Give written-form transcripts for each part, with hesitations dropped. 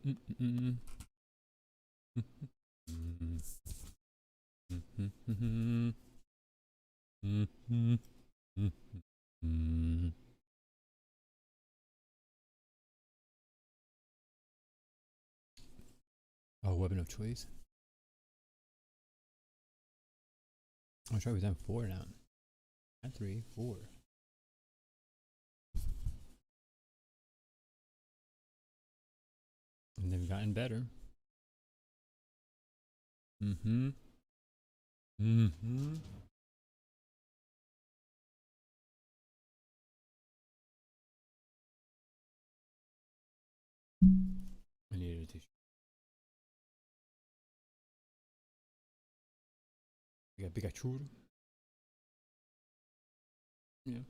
Oh, weapon of choice. I'm sure we've done 4 now. Not 3, 4. And they've gotten better. Mm-hmm. Mm-hmm. I needed a tissue. We got Pikachu. Yeah.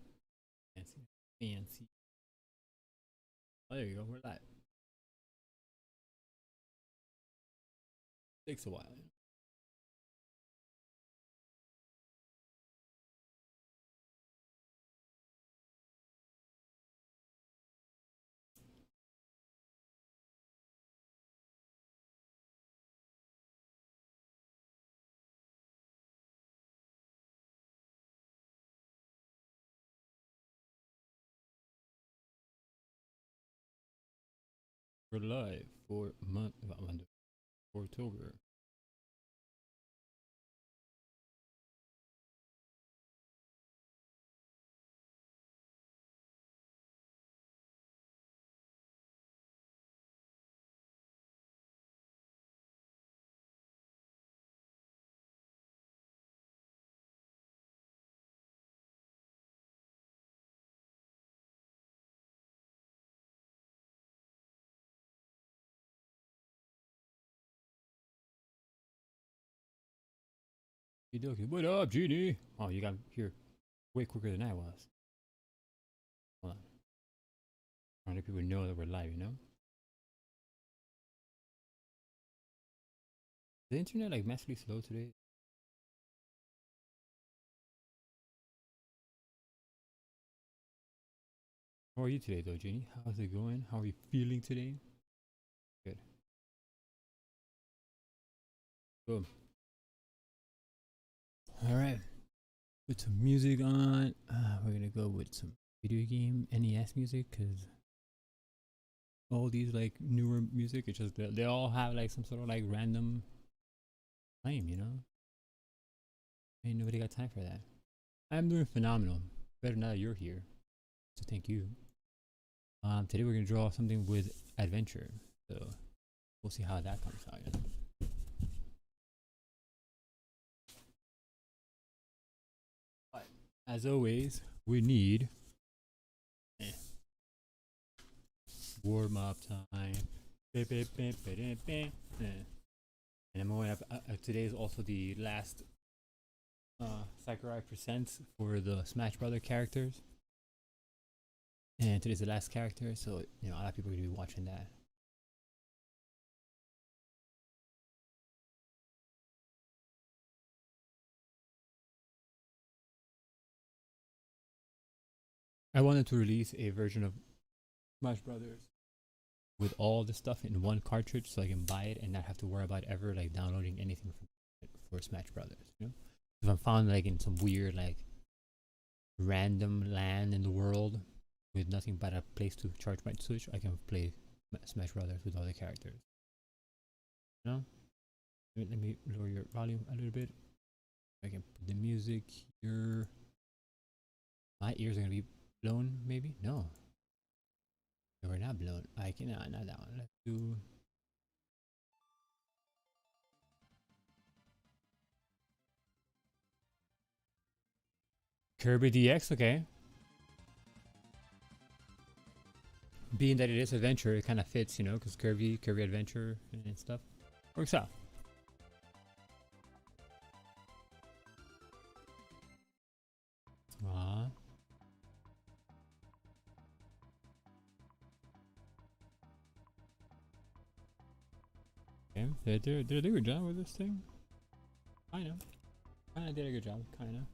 Fancy. Fancy. Oh, there you go. We're live. Takes a while. We're live for month. Vortober. What up, Genie? Oh, you got here way quicker than I was. Hold on. I want people know that we're live, you know? The internet like massively slow today. How are you today though, Genie? How's it going? How are you feeling today? Good. Boom. Alright. Put some music on. We're gonna go with some video game NES music because all these like newer music, it's just they all have like some sort of like random claim, you know? Ain't nobody got time for that. I'm doing phenomenal. Better now that you're here. So thank you. Today we're gonna draw something with adventure. So we'll see how that comes out. But as always, we need warm up time. And I'm going up. Today is also the last Sakurai Presents for the Smash Brother characters. And today's the last character, so you know a lot of people are gonna be watching that. I wanted to release a version of Smash Brothers with all the stuff in one cartridge, so I can buy it and not have to worry about ever like downloading anything for Smash Brothers. You know, if I'm found like in some weird like random land in the world with nothing but a place to charge my Switch, I can play Smash Brothers with all the characters. You know, let me lower your volume a little bit. I can put the music here. My ears are gonna be blown, maybe? No. No, we're not blown. I can not that one. Let's do Kirby DX, okay. Being that it is adventure, it kind of fits, you know, because Kirby Adventure and stuff works out. Aww. Okay, did they do a good job with this thing? I know. Kinda did a good job, kinda.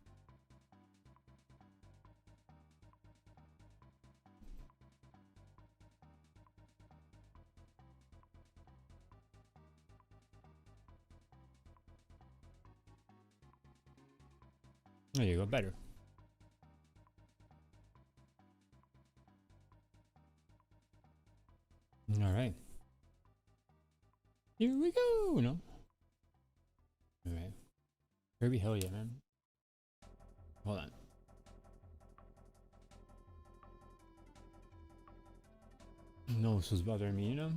There you go, better. Alright. Here we go, no? Alright. Kirby, hell yeah, man. Hold on. No, this was bothering me, you know?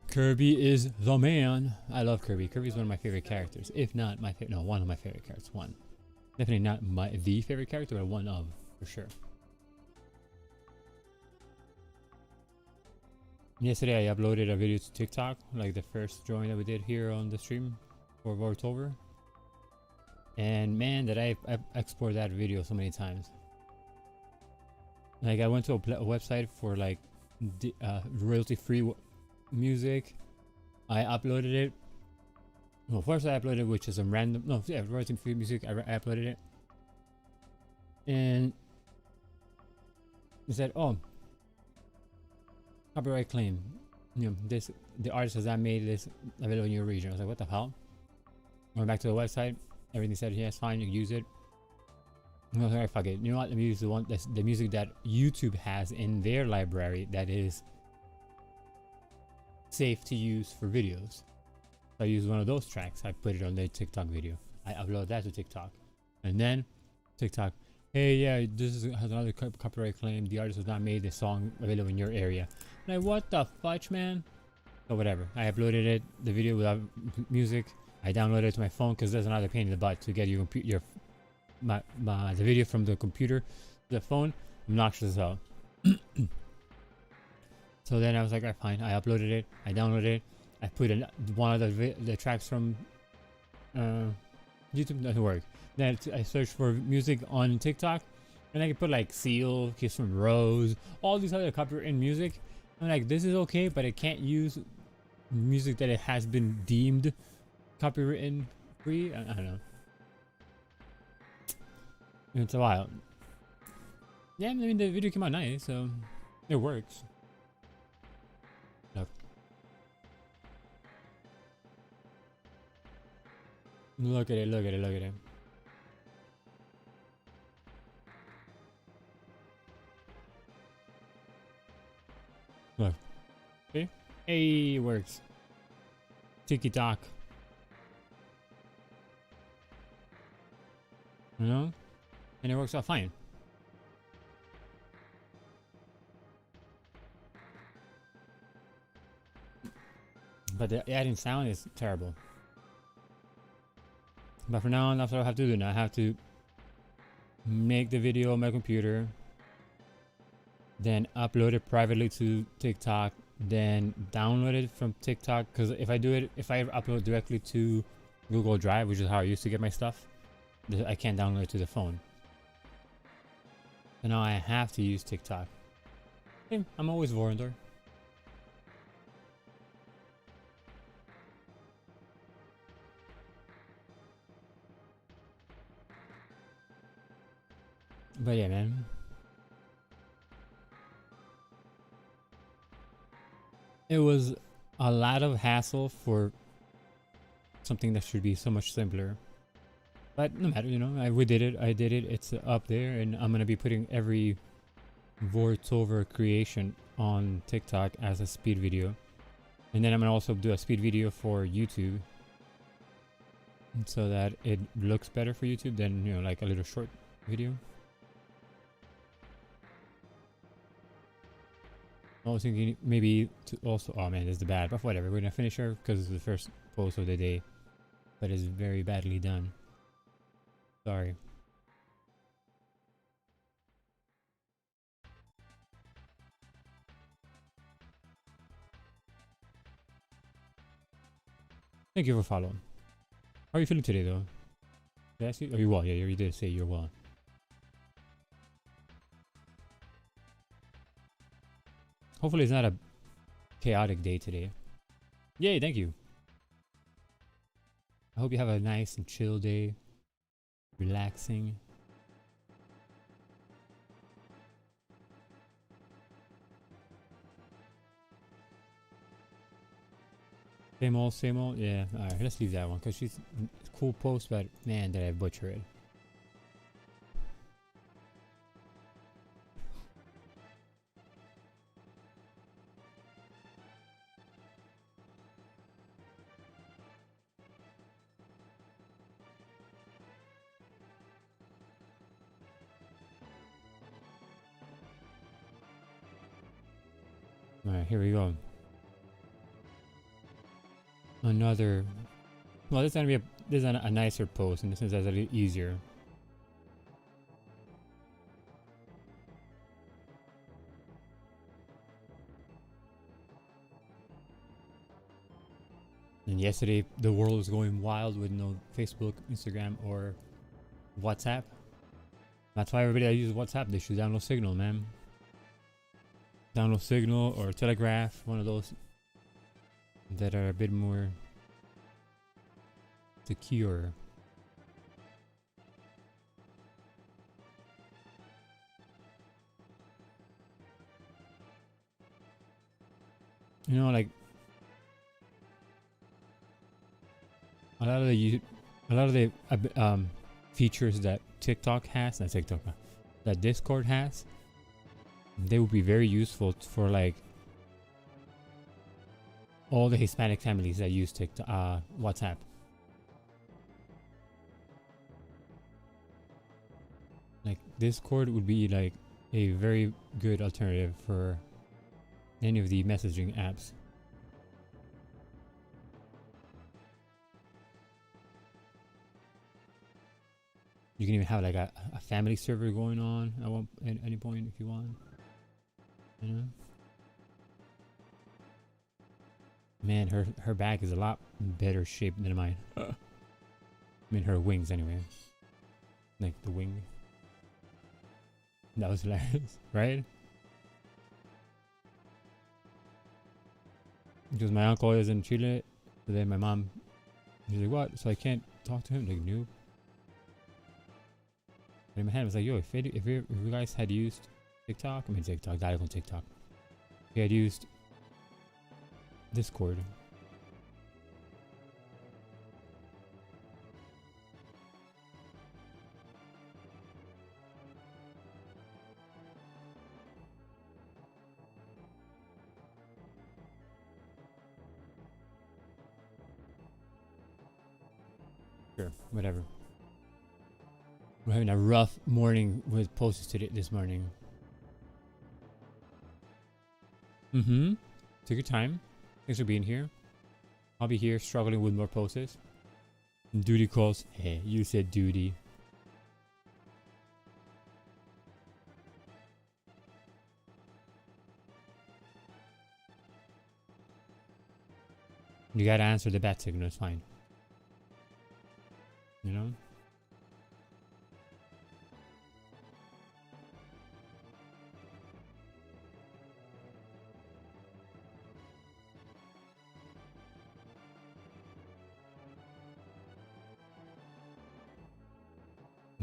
Kirby is the man. I love Kirby. Kirby's one of my favorite characters. If not my favorite, no, one of my favorite characters. One. Definitely not the favorite character, but one of, for sure. Yesterday I uploaded a video to TikTok, like the first drawing that we did here on the stream for Vortober. And man, did I export that video so many times. Like I went to a website for like royalty-free music. I uploaded it. Well, first I uploaded, which is some random, no, yeah, royalty-free music. I uploaded it, and it said, "Oh, copyright claim. You know, the artist has not made this available in your region." I was like, "What the hell?" Went back to the website. Everything said, "Yeah, it's fine. You can use it." I was like, "Alright, fuck it. You know what? Let me use the music that YouTube has in their library that is safe to use for videos." So I used one of those tracks. I put it on the TikTok video. I upload that to TikTok, and then TikTok, "Hey, yeah, this has another copyright claim. The artist has not made the song available in your area." Like, what the fudge, man? So whatever. I uploaded it, the video without music. I downloaded it to my phone because there's another pain in the butt to get the video from the computer to the phone. Obnoxious as hell. So then I was like, "Alright, fine." I uploaded it. I downloaded it. I put one of the tracks from YouTube. Doesn't work. Then I searched for music on TikTok, and I could put like Seal, Kiss from Rose, all these other copyrighted music. I'm like, this is okay, but it can't use music that it has been deemed copyrighted free. I don't know. It's a while. Yeah, I mean the video came out nice, so it works. Look. Look at it, look at it, look at it. Look. See? Hey, it works. Tiki tock. You know? And it works out fine. But the adding sound is terrible. But for now on, that's what I have to do now. I have to make the video on my computer, then upload it privately to TikTok, then download it from TikTok. Because if I upload directly to Google Drive, which is how I used to get my stuff, I can't download it to the phone. So now I have to use TikTok. Hey, I'm always Vortober. But yeah, man. It was a lot of hassle for something that should be so much simpler. But no matter, you know, we did it. I did it. It's up there, and I'm gonna be putting every Vortober creation on TikTok as a speed video, and then I'm gonna also do a speed video for YouTube, so that it looks better for YouTube than, you know, like a little short video. I was thinking maybe to also, oh man, this is the bad, but whatever. We're gonna finish her because it's the first post of the day, but it's very badly done. Sorry. Thank you for following. How are you feeling today, though? Did I ask you? Are you well? Yeah, you did say you're well. Hopefully, it's not a chaotic day today. Yay! Thank you. I hope you have a nice and chill day. Relaxing. Same old, same old. Yeah. All right, let's leave that one because she's a cool post, but man, did I butcher it. All right, here we go. Another. Well, this is gonna be a nicer post, and this is a little easier. And yesterday, the world was going wild with no Facebook, Instagram, or WhatsApp. That's why everybody that uses WhatsApp, they should download Signal, man. Download Signal or Telegraph, one of those that are a bit more secure. You know, like a lot of the features that TikTok has, not TikTok, that Discord has, they would be very useful for like all the Hispanic families that use TikTok, WhatsApp. Like Discord would be like a very good alternative for any of the messaging apps. You can even have like a family server going on at any point if you want. You know? Man, her back is a lot better shape than mine. I mean, her wings anyway. Like the wing. That was hilarious, right? Because my uncle is in Chile, so then my mom, she's like, what? So I can't talk to him? Like, noob. But in my head, I was like, yo, if you guys had used TikTok, dial on TikTok. If you had used Discord. Sure, whatever. We're having a rough morning with posts today this morning. Mm-hmm. Take your time. Thanks for being here. I'll be here struggling with more posts. Duty calls. Hey, you said duty. You gotta answer the bat signal, it's fine. You know?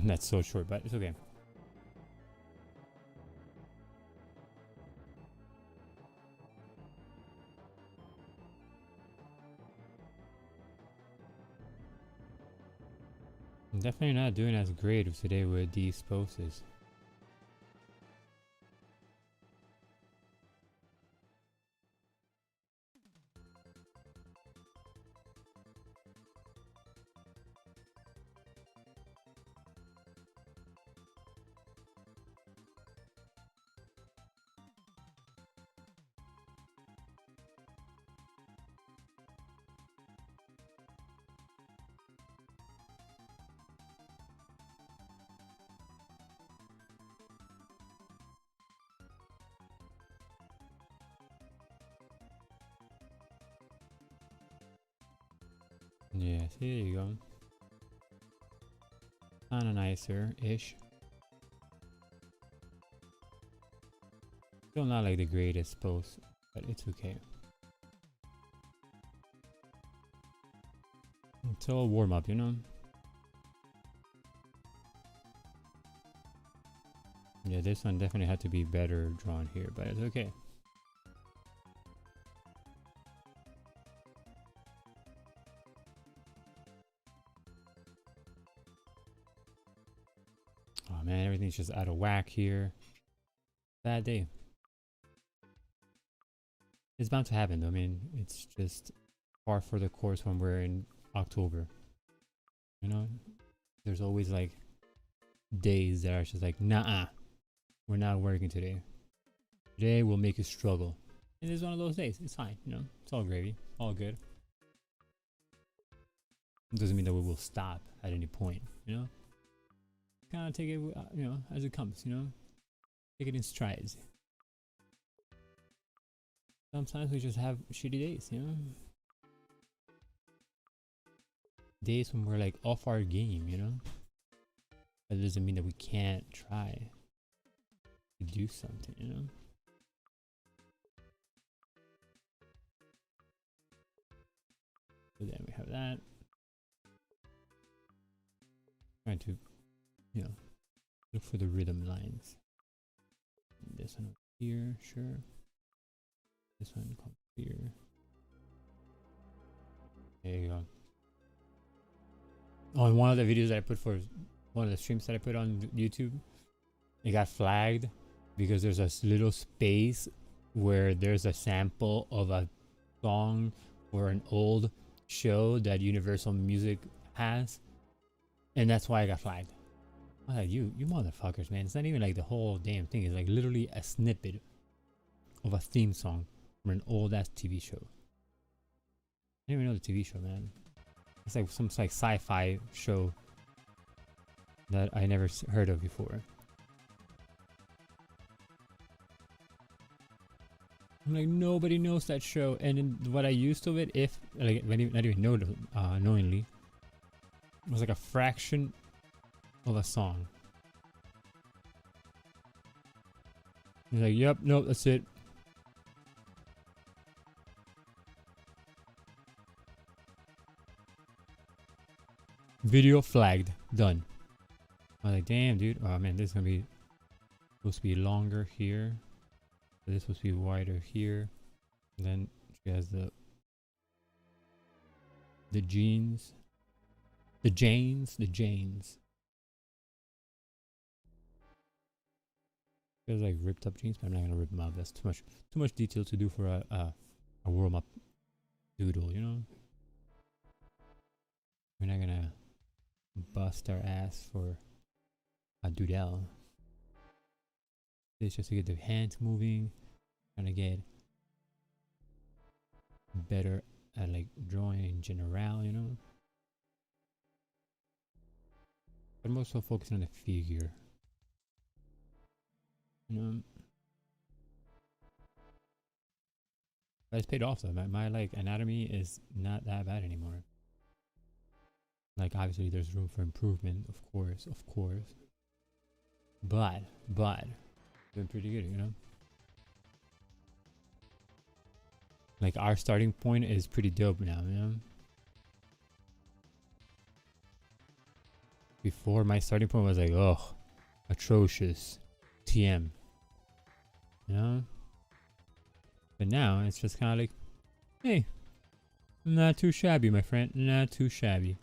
That's so short, but it's okay. I'm definitely not doing as great today with these posts. Yeah, there you go. Kinda nicer-ish. Still not like the greatest post, but it's okay. It's all warm up, you know? Yeah, this one definitely had to be better drawn here, but it's okay. Oh man, everything's just out of whack here. Bad day. It's bound to happen though. I mean, it's just par for the course when we're in October. You know? There's always like days that are just like, nah, we're not working today. Today we'll make you struggle. And it's one of those days. It's fine, you know. It's all gravy, all good. It doesn't mean that we will stop at any point, you know. Kind of take it, you know, as it comes, you know. Take it in strides. Sometimes we just have shitty days, you know. Days when we're like off our game, you know. That doesn't mean that we can't try to do something, you know. So then we have that. Trying to, you know, look for the rhythm lines. This one over here, sure. This one comes here. There you go. On one of the videos that I put for one of the streams that I put on YouTube, it got flagged because there's a little space where there's a sample of a song or an old show that Universal Music has, and that's why I got flagged. I was like, you motherfuckers, man. It's not even like the whole damn thing. It's like literally a snippet of a theme song from an old ass TV show. I didn't even know the TV show, man. It's like some like sci-fi show that I never heard of before. I'm like, nobody knows that show, and in what I used of it, if like not even know knowingly, it was like a fraction of a song. He's like, yep, nope, that's it. Video flagged. Done. I was like, damn, dude. Oh man, this is gonna be supposed to be longer here. This is supposed to be wider here. And then she has the jeans. The Janes. There's like ripped up jeans, but I'm not gonna rip them out. That's too much detail to do for a warm up doodle, you know? We're not gonna bust our ass for a doodle. It's just to get the hands moving, trying to get better at like drawing in general, you know. But I'm also focusing on the figure, you know. But it's paid off though. My like anatomy is not that bad anymore. Like obviously there's room for improvement, of course. But doing pretty good, you know. Like our starting point is pretty dope now, you know. Before my starting point was like, oh, atrocious, TM, you know. But now it's just kind of like, hey, not too shabby, my friend, not too shabby.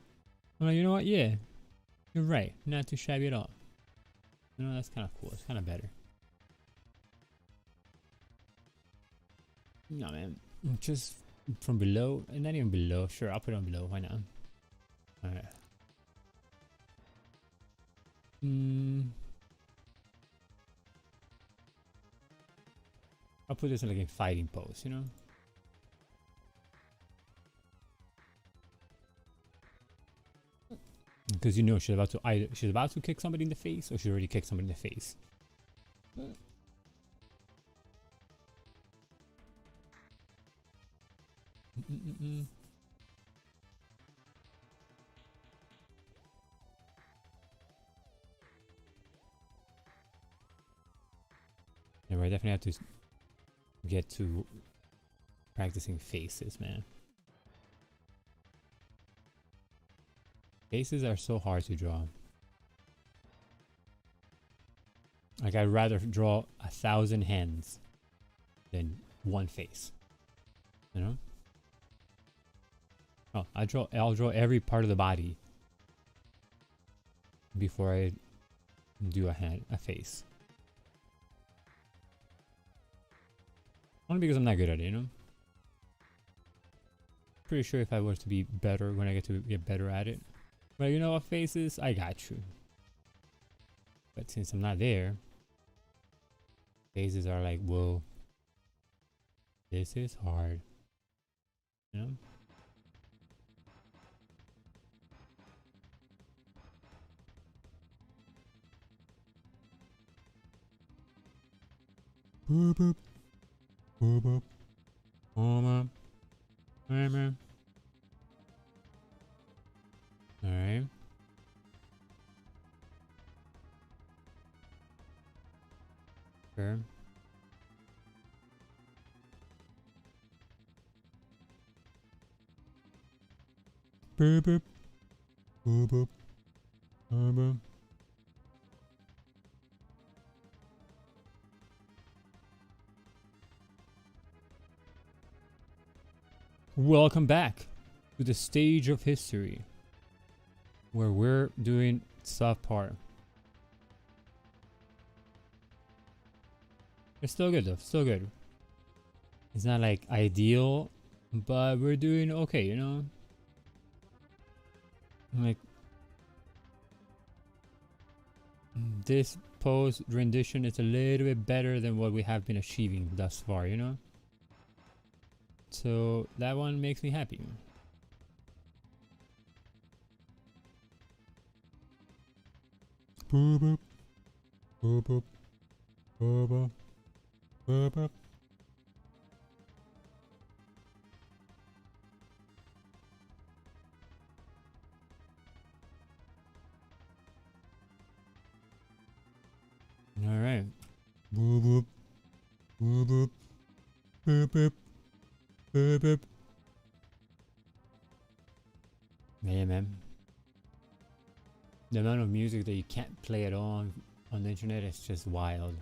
I'm like, you know what? Yeah, you're right, not too shabby at all. You know, that's kind of cool. It's kind of better. No, man. Just from below, and not even below. Sure, I'll put it on below. Why not? Alright. I'll put this in like a fighting pose, you know? Because you know she's about to kick somebody in the face, or she already kicked somebody in the face. Yeah, I definitely have to get to practicing faces, man. Faces are so hard to draw. Like I'd rather draw 1,000 hands than one face. You know? Oh, I'll draw every part of the body before I do a face. Only because I'm not good at it, you know? Pretty sure if I were to be better when I get better at it. But you know what, faces? I got you. But since I'm not there, faces are like, whoa, this is hard. You know? Boop boop. Boop boop. Boop boop. Alright. Sure. Boop boop. Boop boop. Boop boop. Welcome back to the stage of history where we're doing soft part. It's still good though, still good. It's not like ideal, but we're doing okay, you know? Like this post rendition is a little bit better than what we have been achieving thus far, you know? So that one makes me happy. Boop boop. Boop boop. Boop boop. Boop boop. Alright. Boop boop. Boop boop. Boop boop. Boop boop. Yeah, man. The amount of music that you can't play at all on the internet is just wild.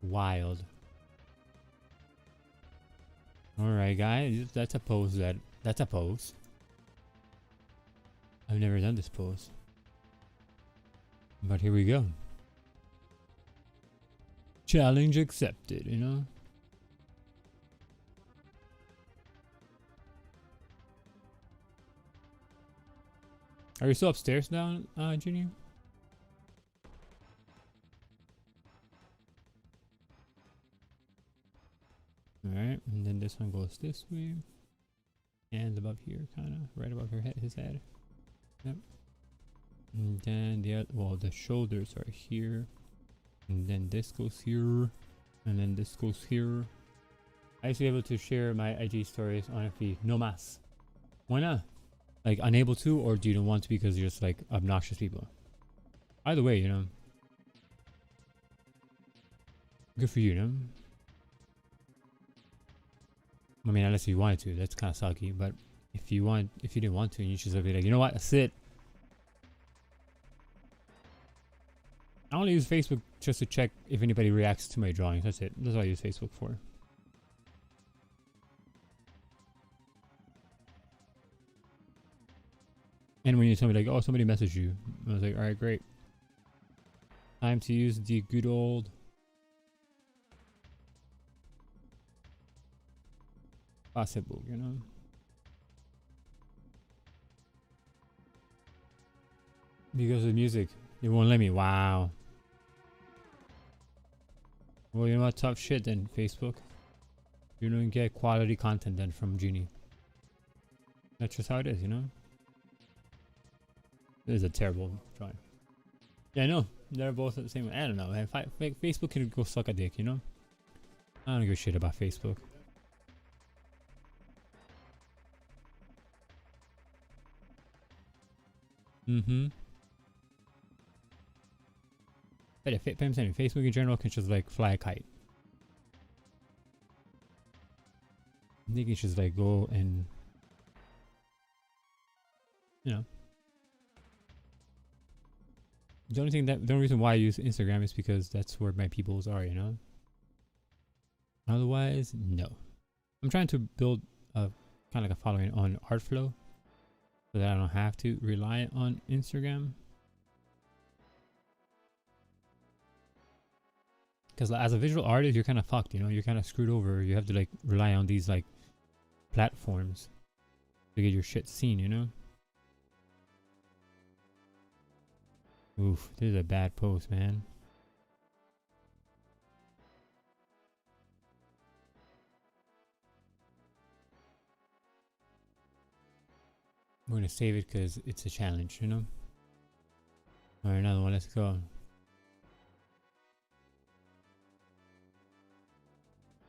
Wild. Alright guys, that's a pose that's a pose. I've never done this pose. But here we go. Challenge accepted, you know? Are you still upstairs now, Junior? Alright, and then this one goes this way. And above here, kinda. Right above her head, his head. Yep. And then the other, well, the shoulders are here. And then this goes here. And then this goes here. I used to be able to share my IG stories on FB. No mas. Why not? Like, unable to, or do you don't want to because you're just like obnoxious people? Either way, you know. Good for you, you know? I mean, unless you wanted to, that's kind of sucky. But if you didn't want to, and you should be like, you know what, that's it. I only use Facebook just to check if anybody reacts to my drawings. That's it. That's what I use Facebook for. And when you tell me like, oh, somebody messaged you, I was like, all right, great. Time to use the good old Facebook, you know. Because of music, it won't let me. Wow. Well, you know what? Tough shit then, Facebook. You don't get quality content then from Genie. That's just how it is, you know. This is a terrible drawing. Yeah, I know. They're both at the same. I don't know. Man. Facebook can go suck a dick, you know. I don't give a shit about Facebook. But if I'm saying Facebook in general can just like fly a kite. They can just like go and, you know. The only reason why I use Instagram is because that's where my peoples are, you know. Otherwise, no. I'm trying to build a kind of like a following on Artflow, so that I don't have to rely on Instagram. Because as a visual artist, you're kind of fucked, you know? You're kind of screwed over. You have to like rely on these like platforms to get your shit seen, you know? Oof, this is a bad post, man. We're gonna save it because it's a challenge, you know? Alright, another one, let's go.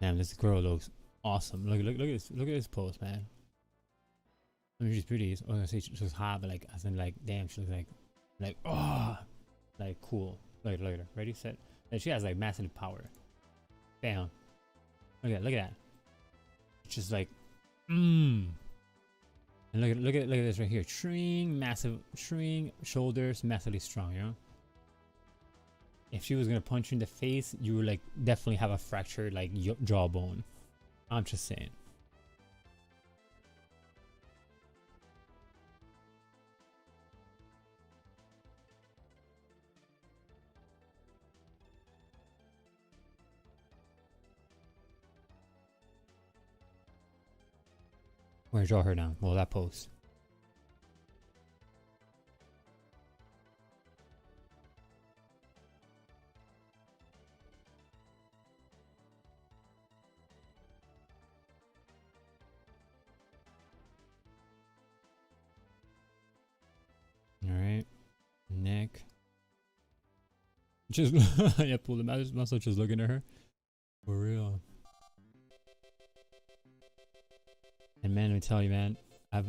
Damn, this girl looks awesome. Look at this post, man. I mean, she's pretty. I was gonna say she was hot, but like, as in like, damn, she looks like, oh, like cool. Look at her. Ready, set. And she has like massive power. Bam. Look at that. It's just like, And look at this right here. String, massive string, shoulders, massively strong. You know. If she was gonna punch you in the face, you would like definitely have a fractured like jawbone. I'm just saying. We're gonna draw her down. Well, that pose. Alright. Neck. Just yeah, pull them out. Must just looking at her. For real. And man, let me tell you, man,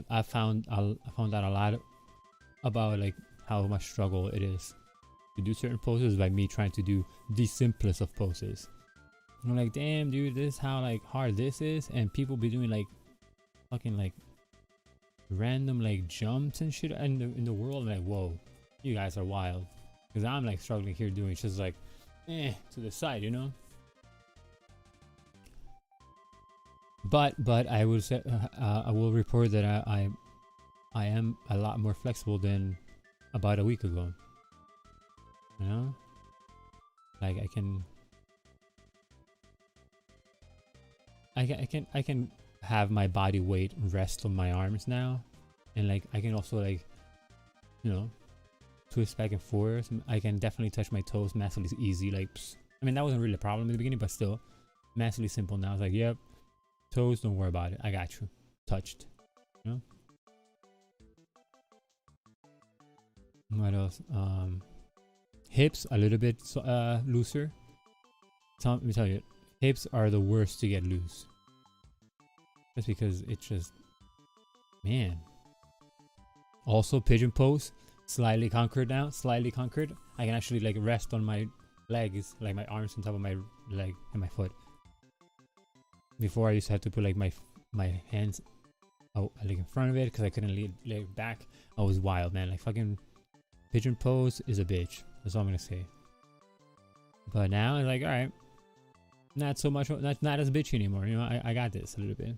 I found out a lot about like how much struggle it is to do certain poses by me trying to do the simplest of poses. I'm like, damn, dude, this is how like hard this is, and people be doing like fucking like random like jumps and shit in the world. I'm like, whoa, you guys are wild. Because I'm like struggling here doing just like, to the side, you know. But I will say, I will report that I am a lot more flexible than about a week ago. You know, like I can have my body weight rest on my arms now, and like I can also like, you know, twist back and forth. I can definitely touch my toes massively easy. Like, I mean, that wasn't really a problem in the beginning, but still massively simple now. It's like, yep, toes, don't worry about it, I got you. Touched, you know. What else? Hips a little bit looser. Let me tell you, hips are the worst to get loose. Just because it's just, man. Also, pigeon pose, slightly conquered now. Slightly conquered. I can actually like rest on my legs, like my arms on top of my leg and my foot. Before I used to have to put like my hands out like in front of it because I couldn't lay it back. I was wild, man. Like fucking pigeon pose is a bitch. That's all I'm gonna say. But now it's like, all right, not so much, not as bitchy anymore. You know, I got this a little bit.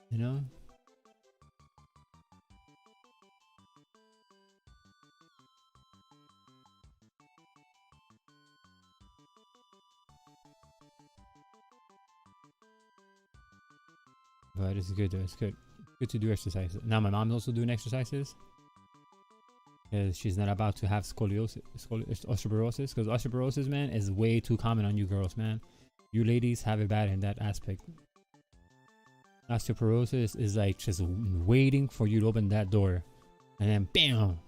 You know. But it's good though. It's good. Good to do exercises. Now my mom's also doing exercises because she's not about to have osteoporosis. Because osteoporosis, man, is way too common on you girls, man. You ladies have it bad in that aspect. Osteoporosis is like just waiting for you to open that door, and then bam,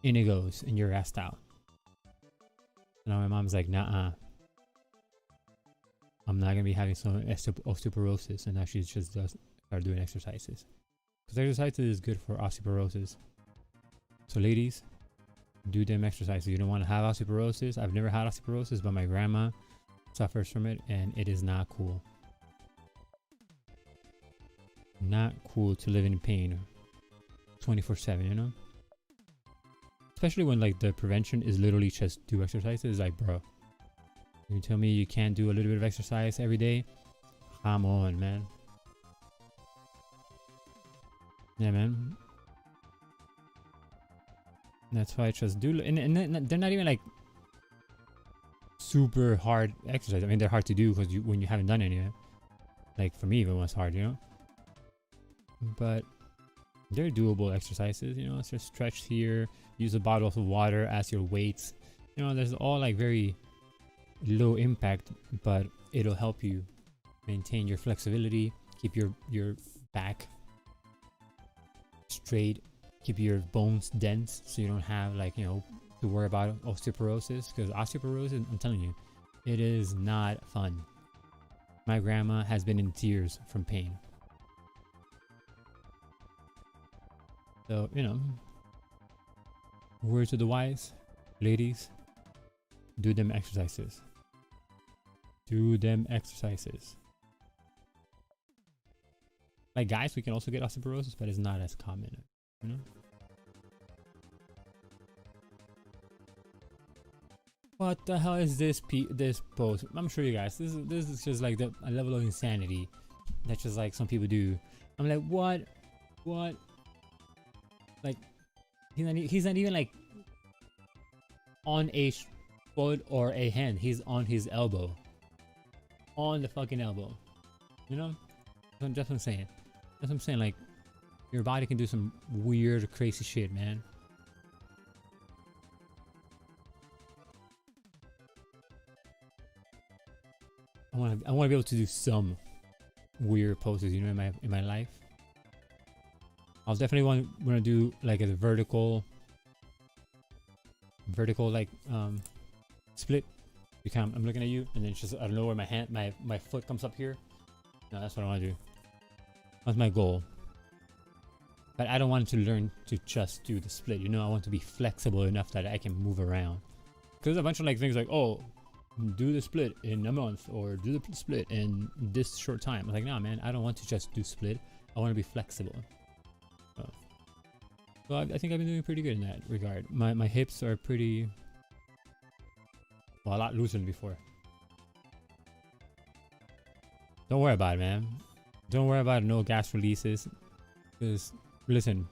in it goes, and you're assed out. Now my mom's like, nah, I'm not gonna be having some osteoporosis, and now she's just start doing exercises. Because exercises is good for osteoporosis. So ladies, do them exercises. You don't want to have osteoporosis. I've never had osteoporosis, but my grandma suffers from it, and it is not cool. Not cool to live in pain 24/7, you know? Especially when like the prevention is literally just do exercises. Like, bro, you tell me you can't do a little bit of exercise every day? Come on, man. Yeah, man. That's why I just do, and they're not even like super hard exercise. I mean, they're hard to do because when you haven't done any of it. Like for me, it was hard, you know. But they're doable exercises, you know. Let's just stretch here. Use a bottle of water as your weights. You know, there's all like very low impact, but it'll help you maintain your flexibility, keep your back straight, keep your bones dense, so you don't have like, you know, to worry about osteoporosis. Because osteoporosis, I'm telling you, it is not fun. My grandma has been in tears from pain. So, you know, words of the wise, ladies, do them exercises. Do them exercises. Like guys, we can also get osteoporosis, but it's not as common, you know. What the hell is this this post? I'm sure you guys, this is just like a level of insanity that just like some people do. I'm like, what? Like, he's not even like on a foot or a hand. He's on his elbow, on the fucking elbow. You know, that's what I'm saying. That's what I'm saying. Like, your body can do some weird, crazy shit, man. I want to be able to do some weird poses, you know, in my life. I'll definitely want to do like a vertical like split. I'm looking at you, and then it's just, I don't know where my foot comes up here. No, that's what I want to do. That's my goal. But I don't want to learn to just do the split. You know, I want to be flexible enough that I can move around. Because there's a bunch of like things like, oh, do the split in a month, or do the split in this short time. I'm like, nah, man, I don't want to just do split. I want to be flexible. So I think I've been doing pretty good in that regard. My hips are pretty, well, a lot looser than before. Don't worry about it, man. Don't worry about no gas releases. Because listen,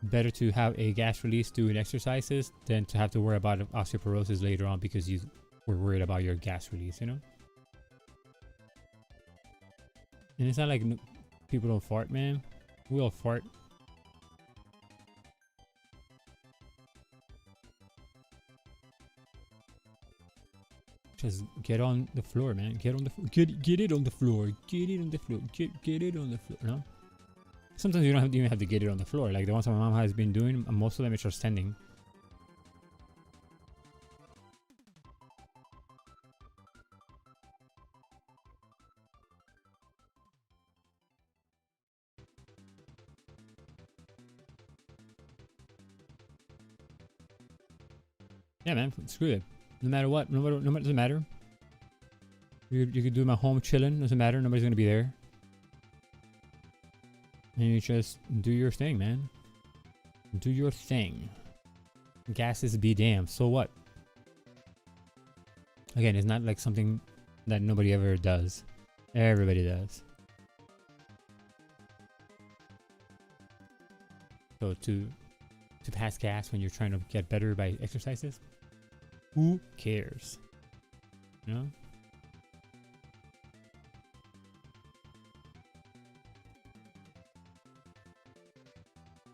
better to have a gas release doing exercises than to have to worry about osteoporosis later on because you were worried about your gas release, you know? And it's not like people don't fart, man. We all fart. Just get on the floor, man. Get on the get it on the floor. Get it on the floor. Get it on the floor. No. Sometimes you don't even have to get it on the floor. Like the ones my mom has been doing, most of them are just standing. Yeah, man. Screw it. No matter what, no matter doesn't matter. You could do my home chilling, doesn't matter. Nobody's gonna be there. And you just do your thing, man. Do your thing. Gases be damned. So what? Again, it's not like something that nobody ever does. Everybody does. So to pass gas when you're trying to get better by exercises, who cares? You know?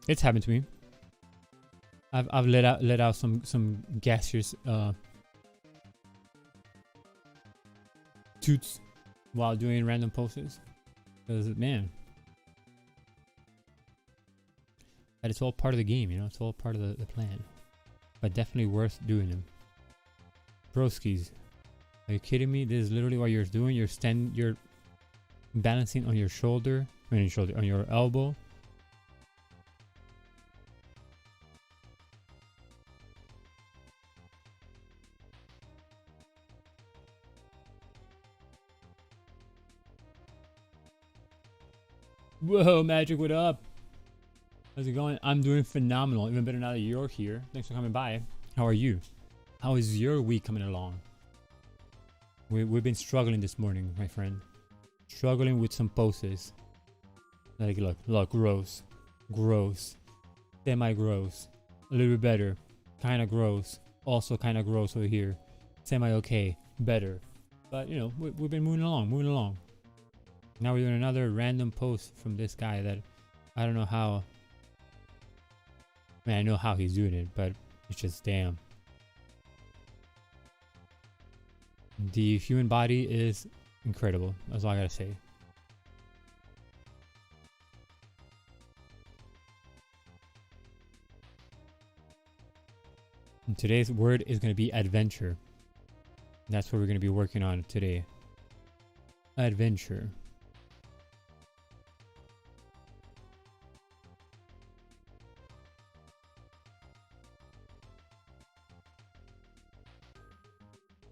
It's happened to me. I've let out some gaseous toots while doing random poses. Because man, but it's all part of the game, you know. It's all part of the plan. But definitely worth doing them. Broskies, are you kidding me? This is literally what you're doing. You're balancing on your shoulder, on your elbow. Whoa, Magic, what up? How's it going? I'm doing phenomenal. Even better now that you're here. Thanks for coming by. How are you? How is your week coming along? We've been struggling this morning, my friend. Struggling with some poses. Like, look, gross. Gross. Semi-gross. a little bit better, kind of gross, also kind of gross over here, semi okay, better. But you know, we've been moving along, moving along. Now we're doing another random post from this guy that I don't know how. I mean, I know how he's doing it, but it's just damn. The human body is incredible. That's all I gotta say. And today's word is gonna be adventure. That's what we're gonna be working on today. Adventure.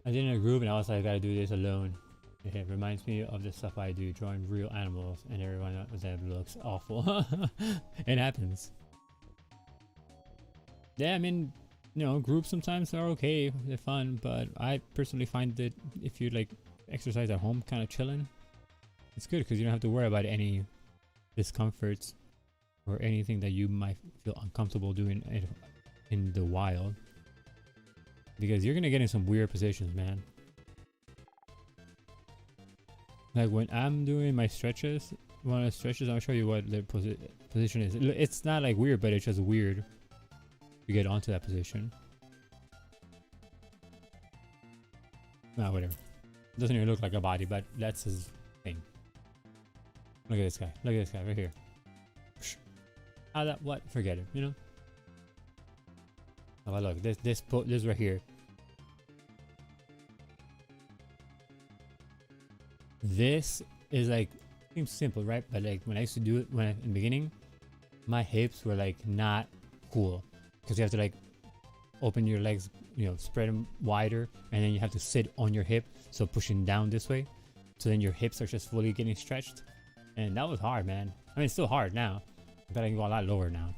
I did in a group and I was like, I gotta do this alone. It reminds me of the stuff I do, drawing real animals, and everyone was like, looks awful. It happens. Yeah, I mean, you know, groups sometimes are okay, they're fun, but I personally find that if you like exercise at home, kind of chilling, it's good because you don't have to worry about any discomforts or anything that you might feel uncomfortable doing in the wild. Because you're gonna get in some weird positions, man. Like when I'm doing my stretches, one of the stretches, I'll show you what the position is. It's not like weird, but it's just weird to get onto that position. Nah, whatever. Doesn't even look like a body, but that's his thing. Look at this guy. Look at this guy right here. How that? What? Forget it. You know. Oh, look, this right here. This is like, seems simple, right? But like when I used to do it in the beginning, my hips were like not cool because you have to like open your legs, you know, spread them wider, and then you have to sit on your hip, so pushing down this way, so then your hips are just fully getting stretched, and that was hard, man. I mean, it's still hard now, but I can go a lot lower now.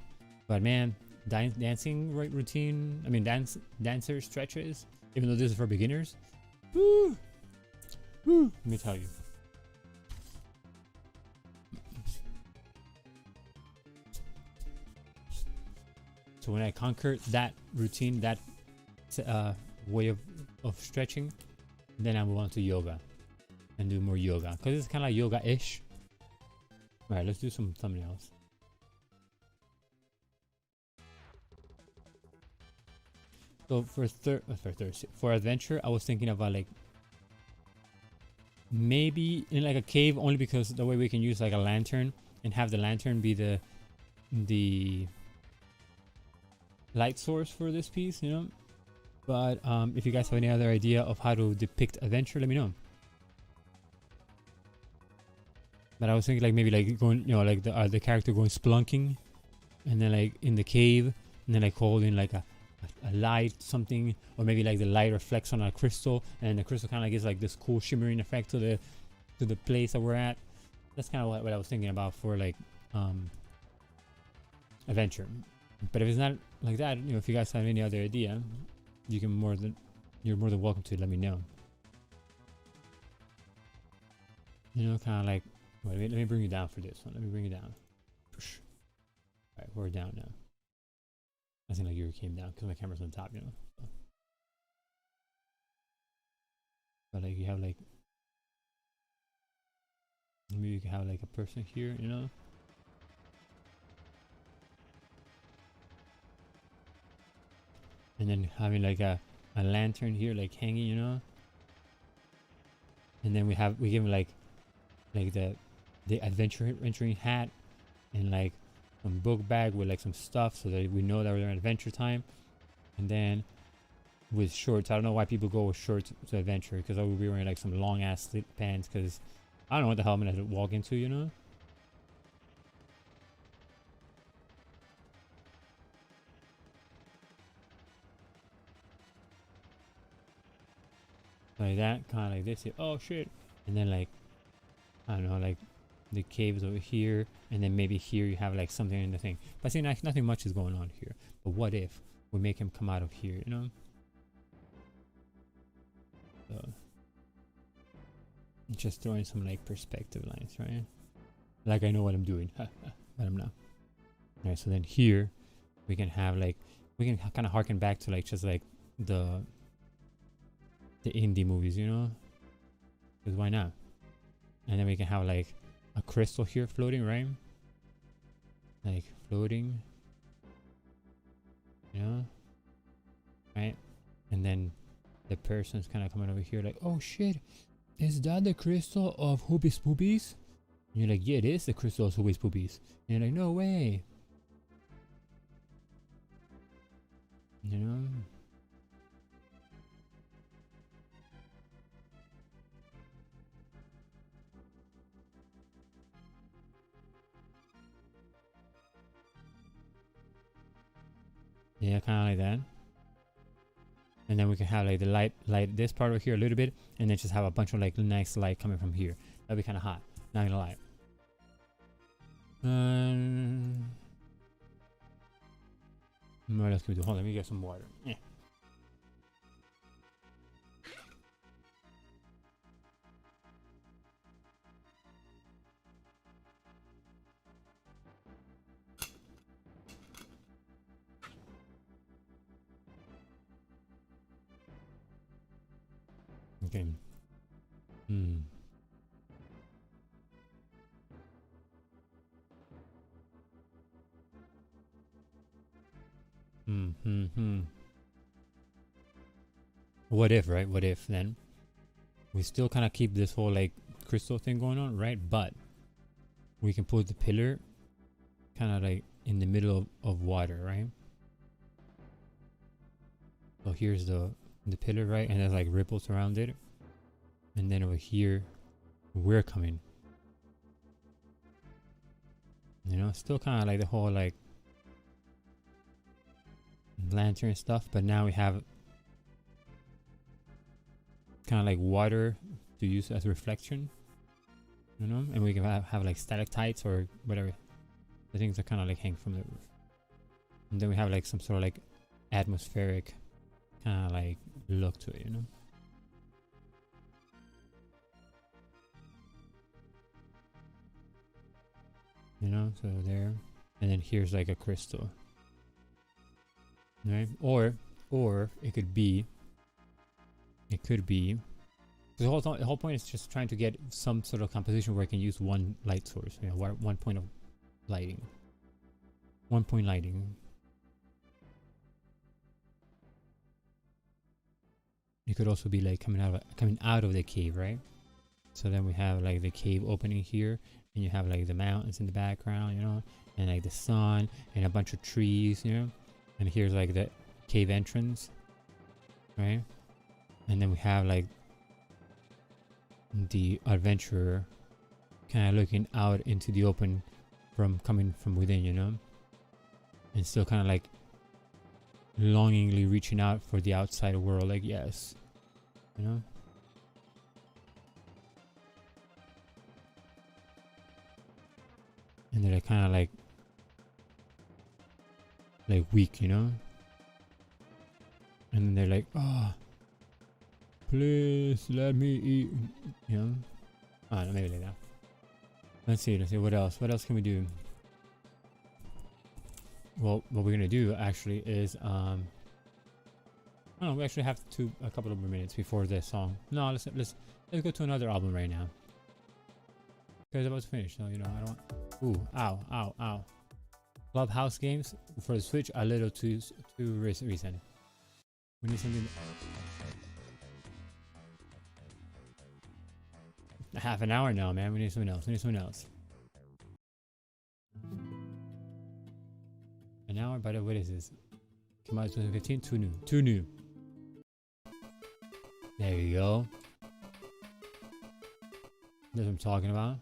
But man, dancing routine, I mean dancer stretches, even though this is for beginners, woo, woo, let me tell you. So when I conquer that routine, that way of stretching, then I move on to yoga and do more yoga because it's kind of like yoga-ish. All right, let's do some thumbnails. So for adventure, I was thinking about like maybe in like a cave, only because the way we can use like a lantern and have the lantern be the light source for this piece, you know. But if you guys have any other idea of how to depict adventure, let me know. But I was thinking like maybe like going, you know, like the character going spelunking, and then like in the cave, and then like holding like a light something, or maybe like the light reflects on a crystal, and the crystal kind of gives like this cool shimmering effect to the place that we're at. That's kind of what I was thinking about for like adventure. But if it's not like that, you know, if you guys have any other idea, you're more than welcome to let me know. You know, kind of like, wait, let me bring you down for this one. Let me bring you down. Push. All right, we're down now. I think like you came down because my camera's on top, you know. So. But like you have like, maybe you can have like a person here, you know. And then having like a lantern here, like hanging, you know. And then we give him like the adventuring hat, and like some book bag with like some stuff, so that we know that we're in adventure time. And then with shorts, I don't know why people go with shorts to adventure, because I would be wearing like some long ass slip pants, because I don't know what the hell I'm gonna walk into, you know. Like that, kind of like this. Oh shit. And then like, I don't know, like the caves over here, and then maybe here you have like something in the thing. But see, nothing much is going on here. But what if we make him come out of here, you know? So just throwing some like perspective lines, right? Like I know what I'm doing, but I'm not. Alright, so then here we can have like we can kind of harken back to like just like the indie movies, you know? Because why not? And then we can have like a crystal here floating, right? Like floating, you know? Right? And then the person's kind of coming over here like, oh shit, is that the crystal of Hoobies Boobies? And you're like, yeah, it is the crystal of Hoobies Boobies. And you're like, no way. You know? Yeah, kind of like that. And then we can have like the light this part over here a little bit, and then just have a bunch of like nice light coming from here. That'd be kind of hot. Not gonna lie. What else can we do? Hold on, let me get some water. Yeah. Okay. Hmm. What if, right? What if then we still kind of keep this whole like crystal thing going on, right? But we can put the pillar kind of like in the middle of water, right? So here's the pillar, right? And there's like ripples around it. And then over here, we're coming. You know, still kind of like the whole like lantern stuff, but now we have kind of like water to use as reflection, you know, and we can have like stalactites or whatever, the things that kind of like hang from the roof. And then we have like some sort of like atmospheric kind of like look to it, you know. You know, so there, and then here's like a crystal, right? Or it could be the whole point is just trying to get some sort of composition where I can use one light source, you know, one point of lighting, 1 point lighting. It could also be like coming out of the cave, right? So then we have like the cave opening here, and you have like the mountains in the background, you know, and like the sun and a bunch of trees, you know, and here's like the cave entrance, right? And then we have like the adventurer kind of looking out into the open from coming from within, you know, and still kind of like longingly reaching out for the outside world, like, yes, you know. And they're kind of like weak, you know, and then they're like, oh, please let me eat, you know. Oh, no, maybe like that. Let's see what else can we do. Well, what we're gonna do actually is I don't know, we actually have a couple of more minutes before this song. No, let's go to another album right now, because I'm about to finish, so you know, I don't want. Ooh, ow. Clubhouse games for the Switch a little too recent. We need something. Half an hour now, man. We need something else. An hour? By the way, what is this? Come out 2015? Too new. There you go. That's what I'm talking about.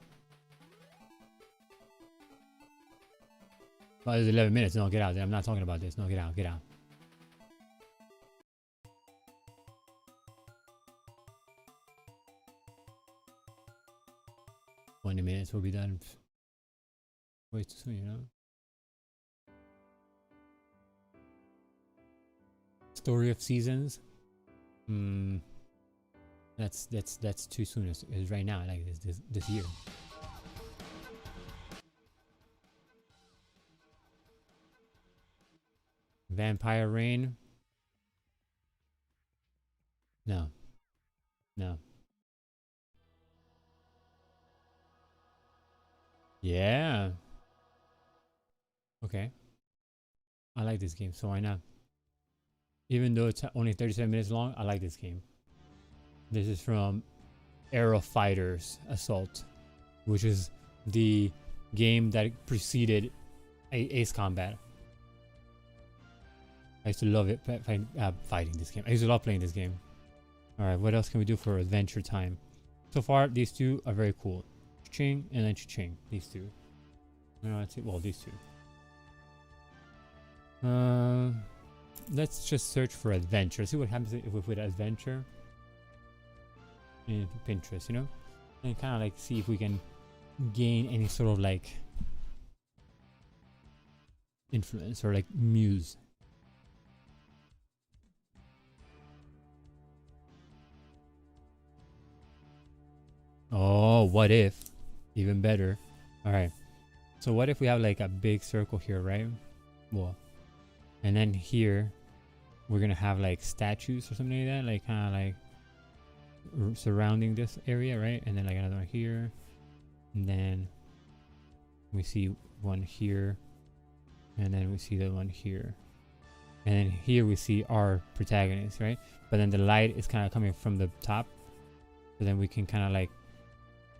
Oh, there's 11 minutes. No, get out. I'm not talking about this. No, get out. 20 minutes will be done. Way too soon, you know? Story of Seasons. That's too soon. It's right now, like this year. Vampire Rain. No. No. Yeah. Okay. I like this game, so why not? Even though it's only 37 minutes long, I like this game. This is from Aero Fighters Assault, which is the game that preceded Ace Combat. I used to love it fighting this game. I used to love playing this game. Alright, what else can we do for adventure time? So far, these two are very cool. Ching and then Ching. These two. No, that's it. Well, these two. Let's just search for adventure. See what happens if we put adventure in Pinterest, you know? And kind of like see if we can gain any sort of like influence or like muse. Oh, what if? Even better. Alright. So what if we have like a big circle here, right? Well, and then here we're gonna have like statues or something like that, like kind of like surrounding this area, right? And then like another one here, and then we see one here, and then we see the one here, and then here we see our protagonist, right? But then the light is kind of coming from the top, so then we can kind of like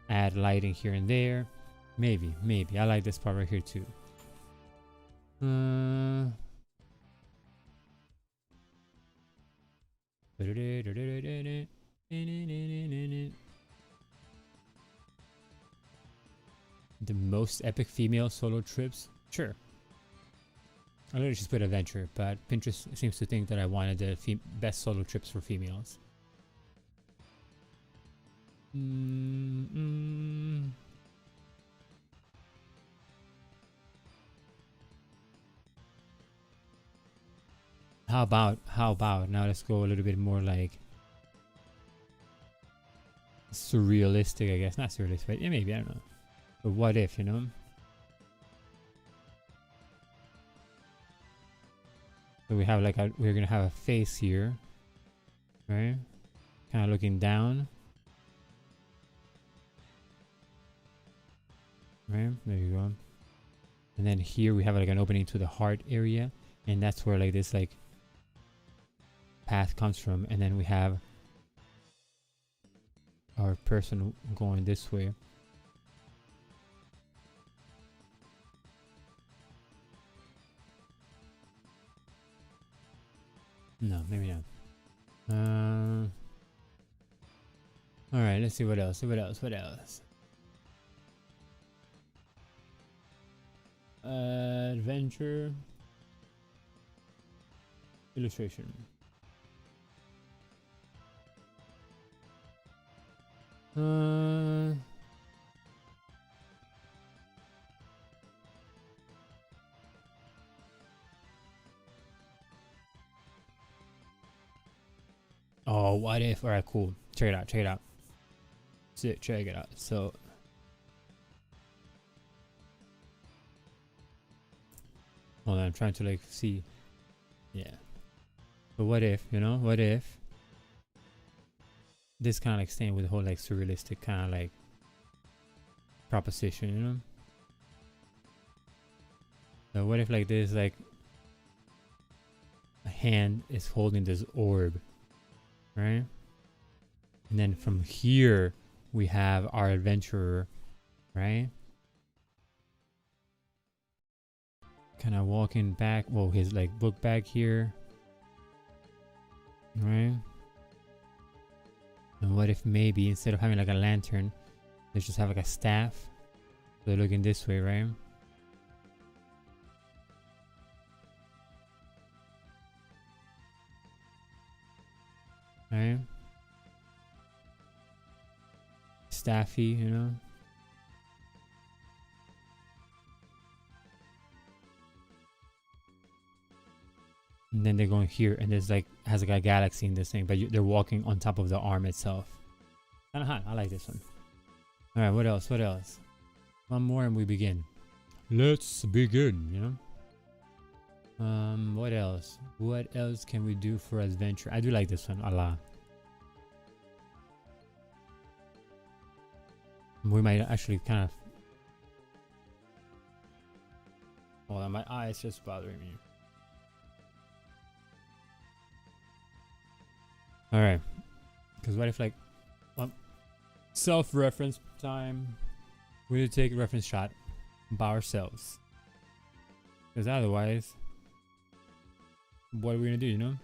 add lighting here and there. Maybe I like this part right here too. The most epic female solo trips? Sure. I literally just put adventure, but Pinterest seems to think that I wanted the best solo trips for females. How about now let's go a little bit more like surrealistic, I guess. Not surrealistic, but yeah, maybe, I don't know. But what if, you know? So we have like we're gonna have a face here, right? Kind of looking down. Right, there you go. And then here we have like an opening to the heart area, and that's where like this like path comes from. And then we have our person going this way. No, maybe not. All right, let's see what else. What else? Adventure illustration. Oh, what if? All right, cool. Check it out. Check it out. So hold on, I'm trying to like see. Yeah. But what if, you know, what if this kind of like staying with the whole like surrealistic kind of like proposition, you know? So what if like this like a hand is holding this orb, right? And then from here we have our adventurer, right? Kind of walking back. Well, his like book bag here, right? And what if maybe instead of having like a lantern, let's just have like a staff? So they're looking this way, right? Right? Staffy, you know? And then they're going here, and there's like has like a galaxy in this thing, but they're walking on top of the arm itself. Kind of hot. I like this one. All right, what else? One more, and we begin. Let's begin. You know. What else? What else can we do for adventure? I do like this one a lot. We might actually kind of. Hold on, my eye is just bothering me. Alright. Because what if, like, self-reference time? We need to take a reference shot by ourselves. Because otherwise, what are we gonna do, you know?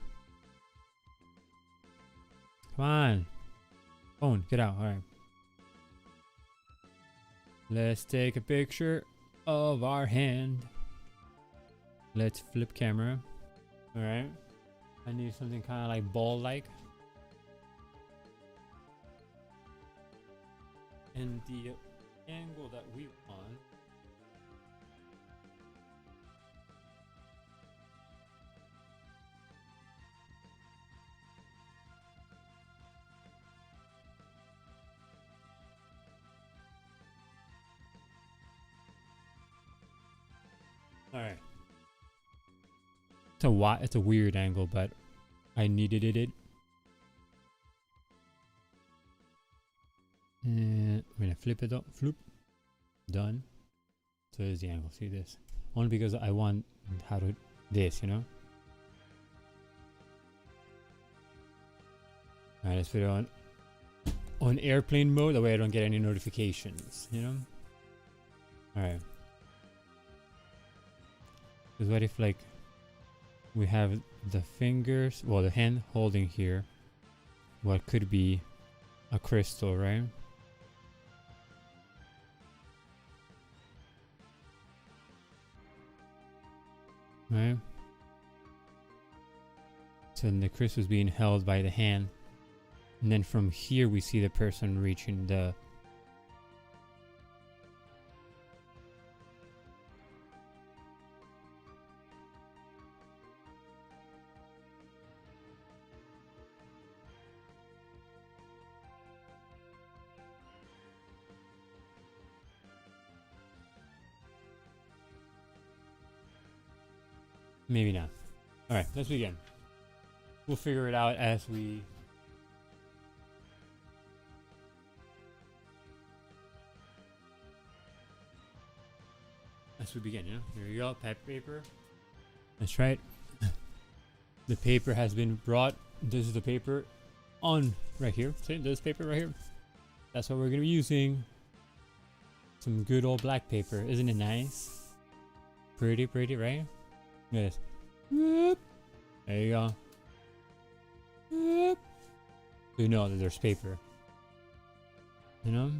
Come on. Phone, get out. Alright. Let's take a picture of our hand. Let's flip camera. Alright. I need something kind of like ball-like. And the angle that we want. Alright. It's a weird angle, but I needed it. And I'm gonna flip it up. Flip. Done. So there's the angle. See this? Only because I want how to this, you know? Alright, let's put it on airplane mode, that way I don't get any notifications, you know? Alright. Because what if, like, we have the fingers, well, the hand holding here what could be a crystal, right? Right? So then the crystal is being held by the hand. And then from here we see the person reaching the... Maybe not. Alright, let's begin. We'll figure it out as we... begin, you know? Here you go, paper. That's right. The paper has been brought. This is the paper on right here. See this paper right here? That's what we're gonna be using. Some good old black paper. Isn't it nice? Pretty, right? Look at this. Whoop. There you go. Whoop. So you know that there's paper. You know?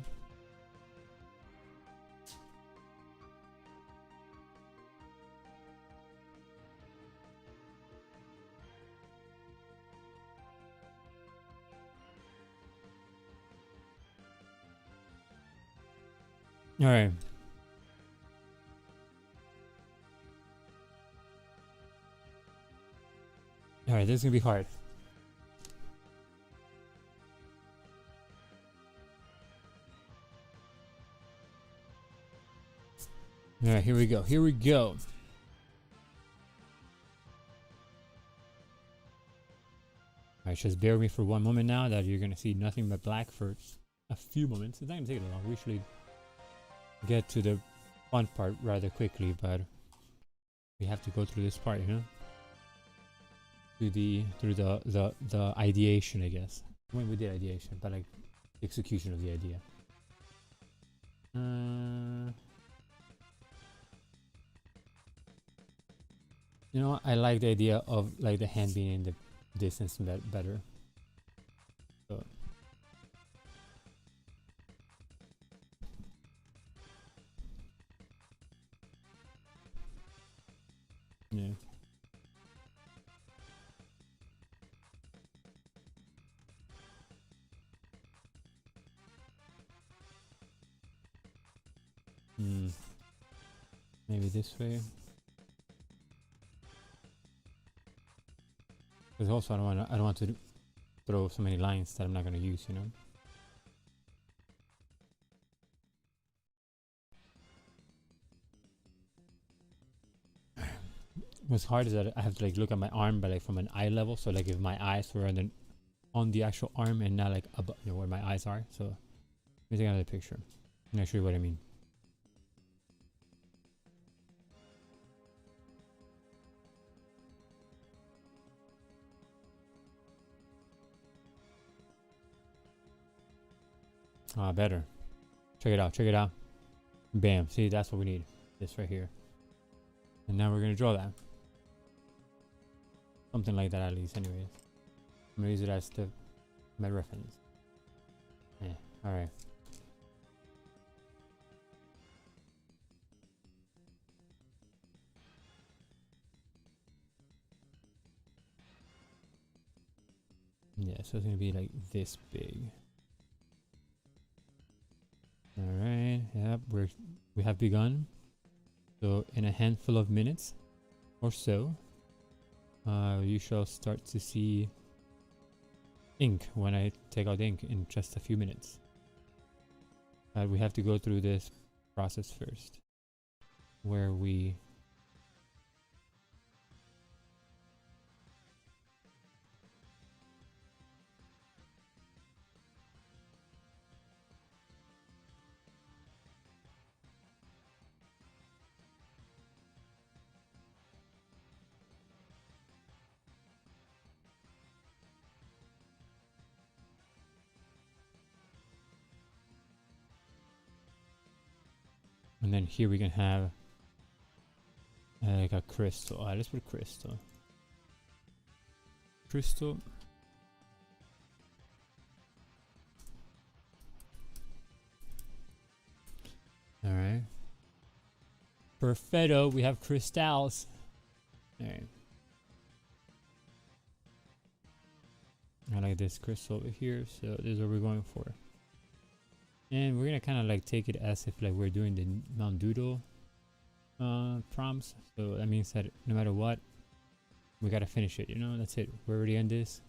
Alright. Alright, this is gonna be hard. Alright, here we go. Alright, just bear with me for one moment now that you're gonna see nothing but black for a few moments. It's not gonna take that long. We usually get to the fun part rather quickly, but we have to go through this part, you know? Through the ideation, I guess. When we did ideation, but like execution of the idea. You know what? I like the idea of like the hand being in the distance better. So. Yeah. Maybe this way. Because also I don't want to throw so many lines that I'm not gonna use, you know. What's hard is that I have to like look at my arm, but like from an eye level. So like if my eyes were on the actual arm and not like above, you know, where my eyes are. So let me take another picture and I'll show you what I mean. Ah, better. Check it out. Check it out. Bam. See, that's what we need. This right here. And now we're gonna draw that. Something like that at least. Anyways, I'm gonna use it as my reference. Yeah. All right. Yeah. So it's gonna be like this big. All right. Yep. We have begun. So in a handful of minutes or so, you shall start to see ink when I take out ink in just a few minutes. We have to go through this process first, where we and then here we can have like a crystal. Let's put crystal. Crystal. All right. Perfetto. We have crystals. All right. I like this crystal over here, so this is what we're going for. And we're gonna kind of like take it as if like we're doing the non-doodle prompts. So that means that no matter what, we gotta finish it. You know, that's it. We're already in this.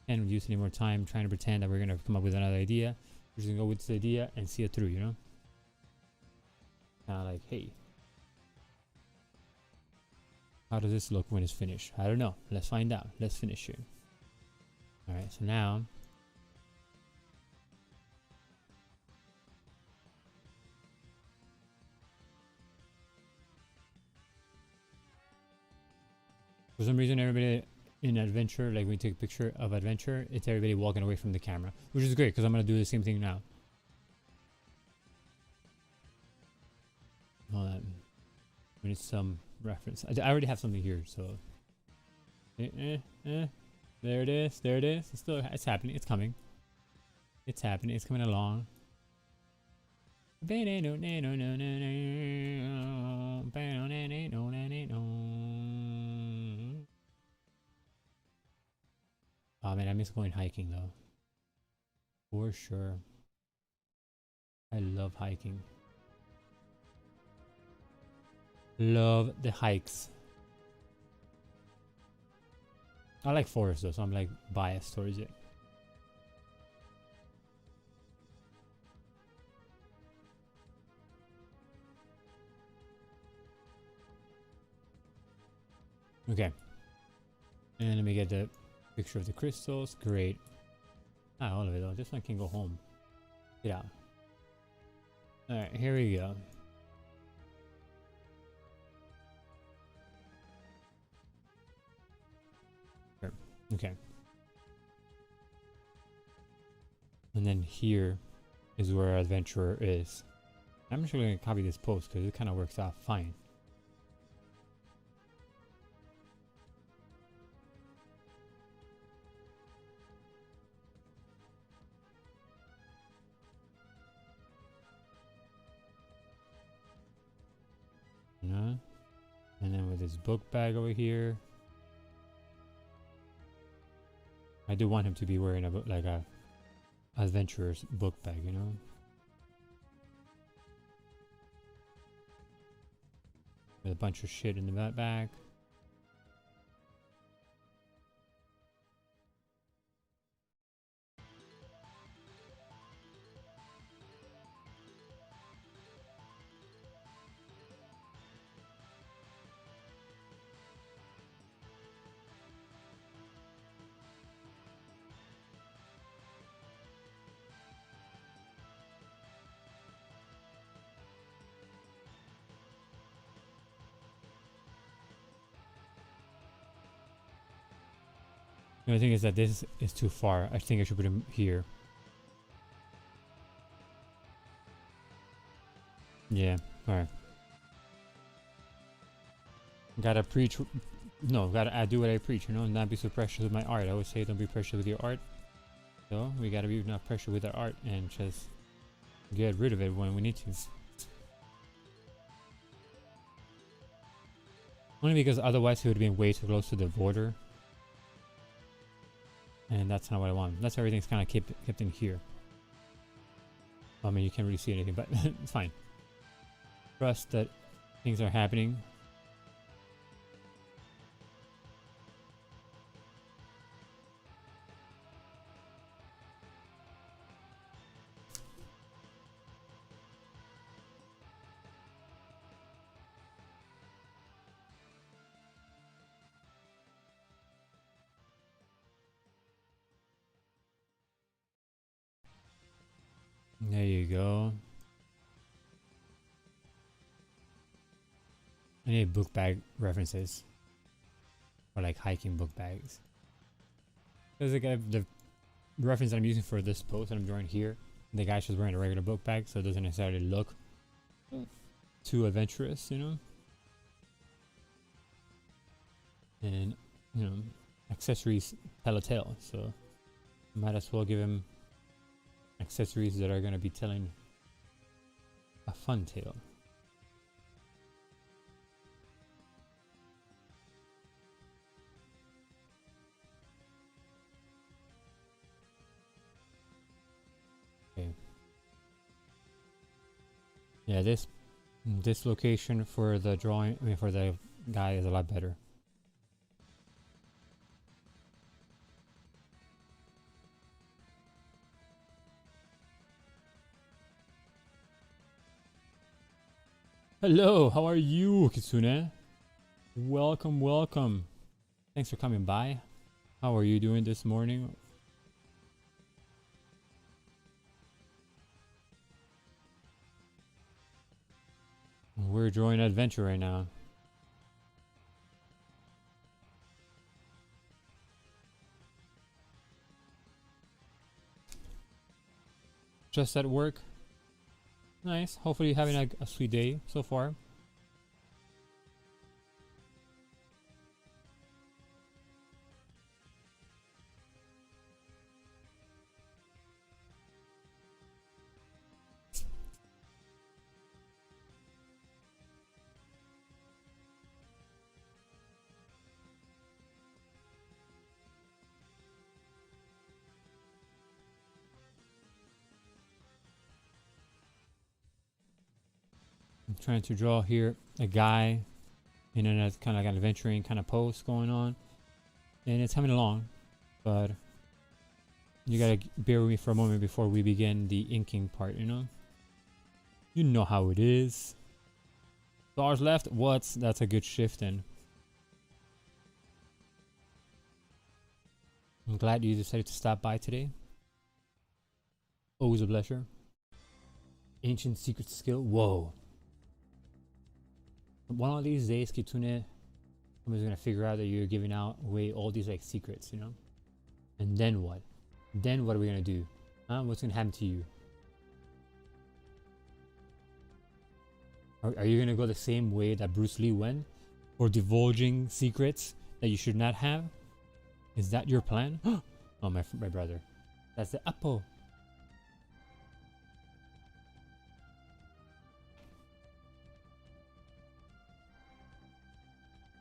Can't use any more time trying to pretend that we're gonna come up with another idea. We're just gonna go with this idea and see it through. You know, kind of like, hey, how does this look when it's finished? I don't know. Let's find out. Let's finish it. All right. So now. For some reason, everybody in adventure, like when we take a picture of adventure, it's everybody walking away from the camera, which is great because I'm going to do the same thing now. Hold on. We need some reference. I already have something here, so. There it is. There it is. It's happening. It's coming. It's happening. It's coming along. Oh man, I miss going hiking though. For sure. I love hiking. Love the hikes. I like forest though, so I'm like biased towards it. Okay. And let me get the picture of the crystals. Great. Not all of it though. This one can go home. Get out. Alright, here we go. Sure. Okay. And then here is where our adventurer is. I'm actually going to copy this post because it kind of works out fine. And then with his book bag over here, I do want him to be wearing like a adventurer's book bag, you know. With a bunch of shit in the back. The only thing is that this is too far. I think I should put him here. Yeah, alright. Gotta preach. No, gotta do what I preach, you know, not be so precious with my art. I always say don't be precious with your art. So we gotta be not precious with our art and just get rid of it when we need to. Only because otherwise he would have been way too close to the border. And that's not what I want. That's why everything's kind of kept in here. I mean, you can't really see anything, but it's fine. Trust that things are happening. There you go. I need book bag references. Or like hiking book bags. Because the reference that I'm using for this post that I'm drawing here, the guy's just wearing a regular book bag, so it doesn't necessarily look too adventurous, you know? And, you know, accessories tell a tale, so might as well give him accessories that are going to be telling a fun tale. Okay. Yeah, this location for the drawing, I mean for the guy is a lot better. Hello, how are you, Kitsune? Welcome, welcome. Thanks for coming by. How are you doing this morning? We're drawing adventure right now. Just at work. Nice. Hopefully you're having a sweet day so far. I'm trying to draw here a guy in a kind of like an adventuring kind of pose going on. And it's coming along, but you gotta bear with me for a moment before we begin the inking part, you know? You know how it is. Stars left? That's a good shift then. I'm glad you decided to stop by today. Always a pleasure. Ancient secret skill. Whoa. One of these days, Kitsune, somebody's gonna figure out that you're giving out away all these like secrets, you know? And then what? Then what are we gonna do? Huh? What's gonna happen to you? Are you gonna go the same way that Bruce Lee went? For divulging secrets that you should not have? Is that your plan? Oh, my brother. That's the apple.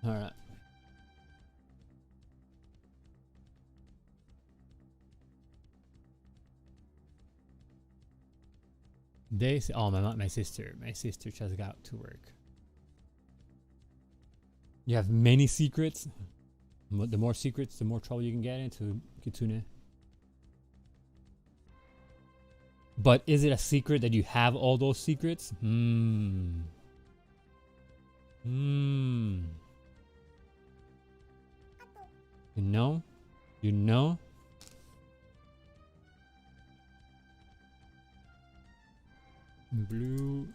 Alright. They say, oh, my sister just got to work. You have many secrets. The more secrets, the more trouble you can get into, Kitsune. But is it a secret that you have all those secrets? You know? You know? Blue.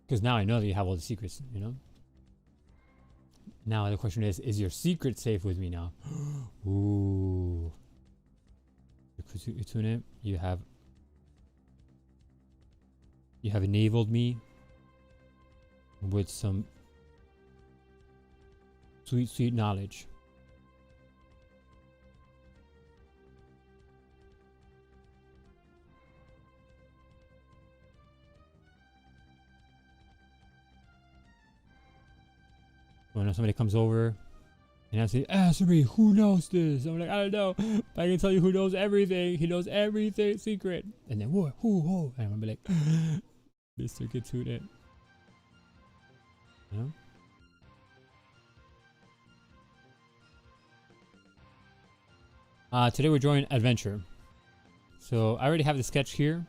Because now I know that you have all the secrets, you know? Now the question is your secret safe with me now? Ooh. Kitsune, you have enabled me with some sweet knowledge. When somebody comes over and asks me, "Answer me, who knows this?" I'm like, "I don't know, but I can tell you who knows everything. He knows everything secret." And then who? And I'm gonna be like, "Mr. Kitsune." You know? Today we're drawing adventure. So I already have the sketch here.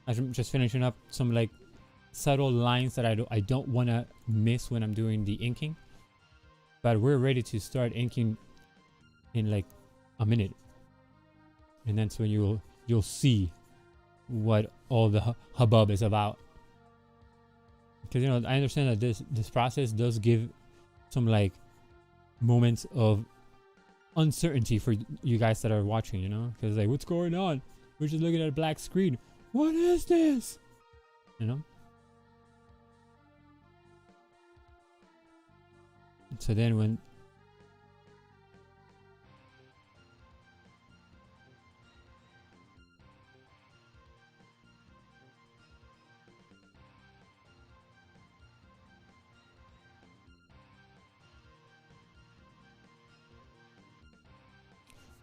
I'm just finishing up some like subtle lines that I don't want to miss when I'm doing the inking. But we're ready to start inking in like a minute, and that's when you'll see what all the hubbub is about. Because you know I understand that this process does give some like moments of uncertainty for you guys that are watching, you know, because like, what's going on? We're just looking at a black screen. What is this? You know. So then when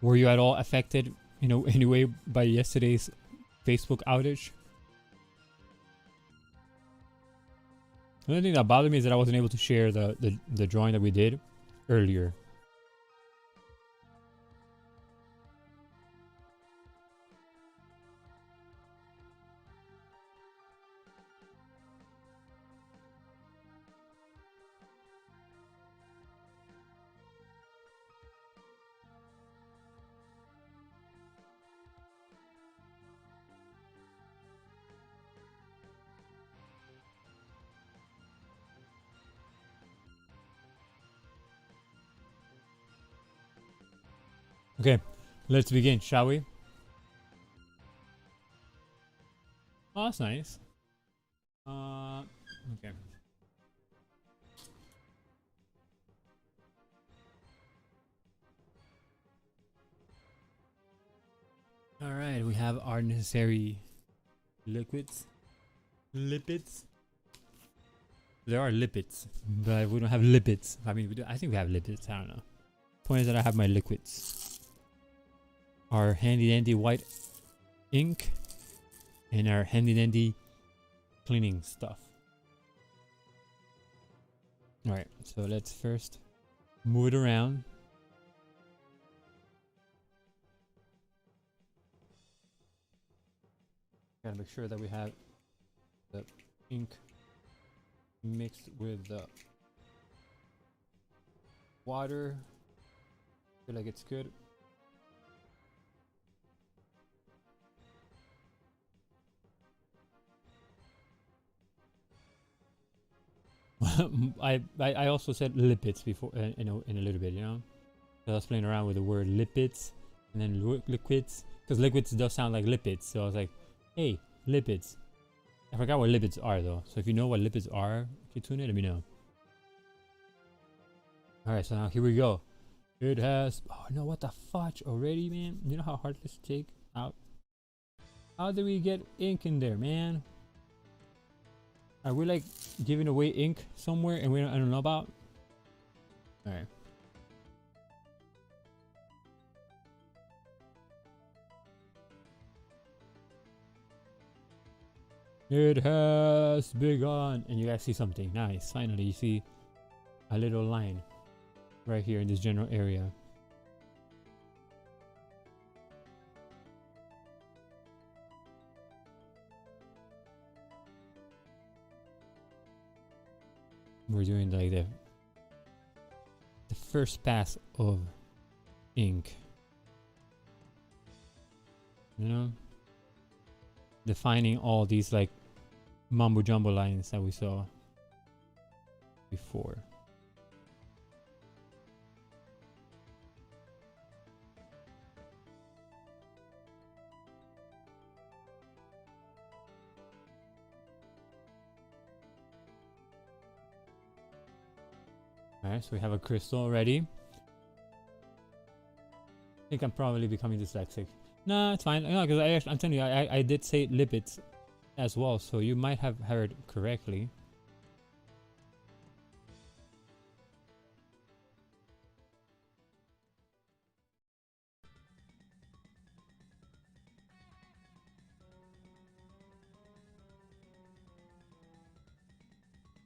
were you at all affected, you know, anyway by yesterday's Facebook outage? The only thing that bothered me is that I wasn't able to share the drawing that we did earlier. Okay, let's begin, shall we? Oh, that's nice. Okay. All right, we have our necessary lipids. There are lipids, but we don't have lipids. I mean, I think we have lipids. I don't know. Point is that I have my liquids. Our handy dandy white ink and our handy dandy cleaning stuff. All right, so let's first move it around. Gotta make sure that we have the ink mixed with the water. Feel like it's good. I also said lipids before in a little bit, you know. So I was playing around with the word lipids and then liquids, because liquids does sound like lipids. So I was like, hey, lipids. I forgot what lipids are though. So if you know what lipids are, Kitsune, let me know. All right, so now here we go. It has. Oh no! What the fudge already, man? You know how hard this to take out. How do we get ink in there, man? Are we like giving away ink somewhere and I don't know about? All right. It has begun, and you guys see something nice. Finally, you see a little line right here in this general area. We're doing like the first pass of ink, you know, defining all these like mumbo jumbo lines that we saw before. Alright, so we have a crystal already. I think I'm probably becoming dyslexic. Nah, it's fine. No, because I'm telling you, I did say lipids as well, so you might have heard correctly.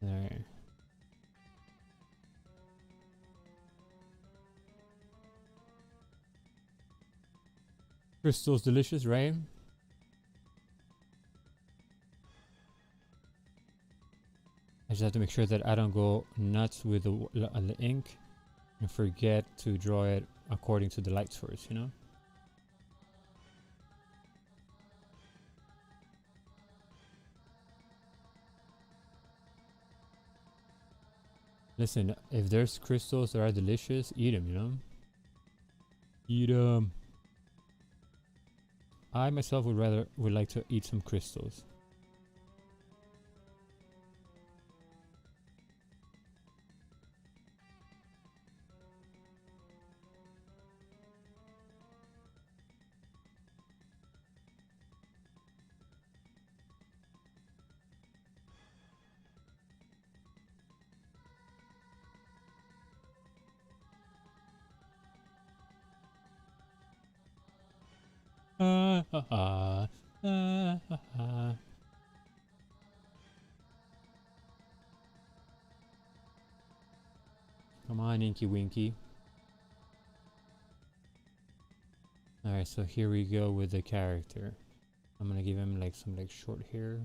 There. Crystal's delicious, right? I just have to make sure that I don't go nuts with the ink and forget to draw it according to the light source, you know? Listen, if there's crystals that are delicious, eat them, you know? Eat them. I myself would like to eat some crystals. Come on, Inky Winky. Alright, so here we go with the character. I'm gonna give him like some like short hair.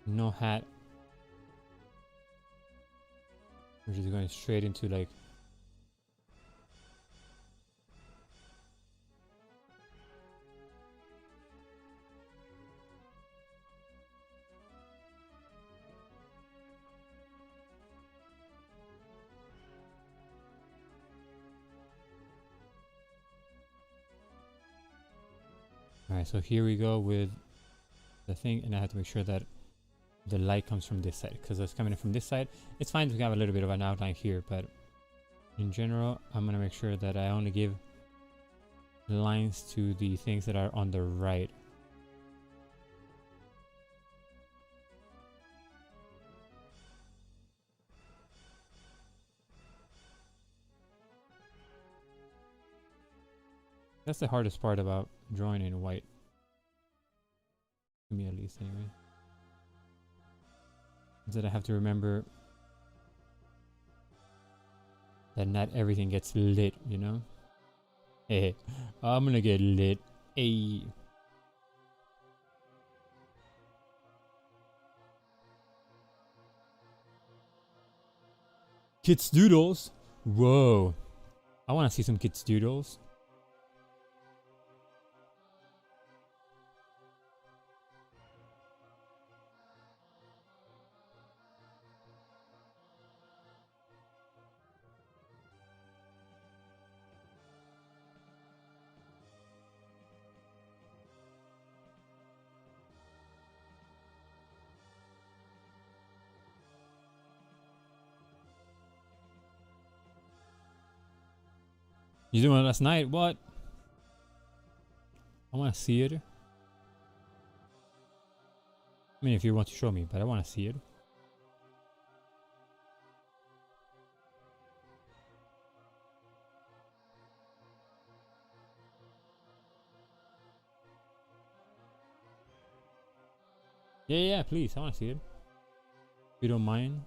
No hat. We're just going straight into like Alright, so here we go with the thing, and I have to make sure that the light comes from this side, because it's coming in from this side. It's fine to have a little bit of an outline here, but in general, I'm gonna make sure that I only give lines to the things that are on the right. That's the hardest part about drawing in white. To me at least, anyway. Is that I have to remember that not everything gets lit, you know? Hey, I'm gonna get lit. Hey. Kids doodles? Whoa. I wanna see some kids doodles. You doing it last night? What? I want to see it. I mean, if you want to show me, but I want to see it. Yeah, please. I want to see it. If you don't mind.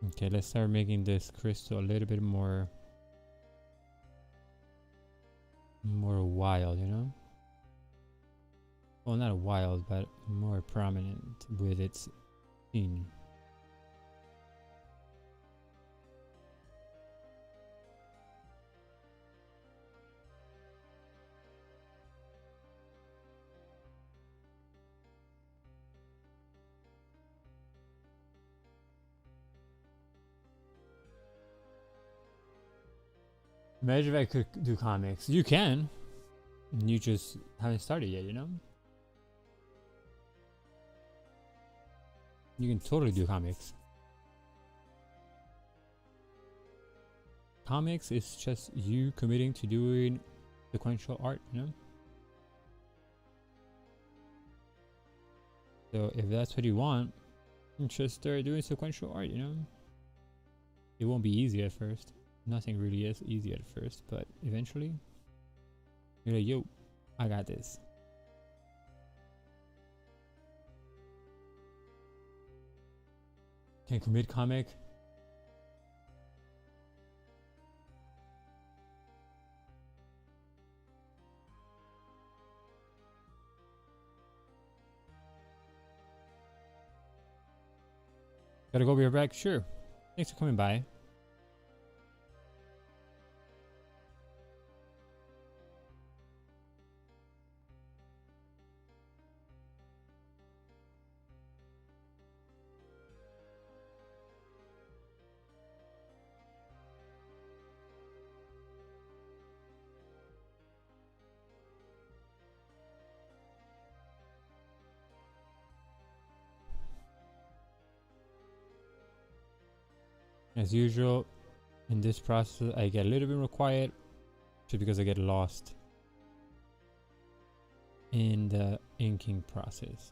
Okay, let's start making this crystal a little bit more wild, you know? Well, not wild, but more prominent with its scene. Imagine if I could do comics. You can. You just haven't started yet, you know? You can totally do comics. Comics is just you committing to doing sequential art, you know? So if that's what you want, just start doing sequential art, you know? It won't be easy at first. Nothing really is easy at first, but eventually you're like, yo, I got this. Can commit comic. Gotta go be right back. Sure. Thanks for coming by. As usual, in this process, I get a little bit more quiet just because I get lost in the inking process.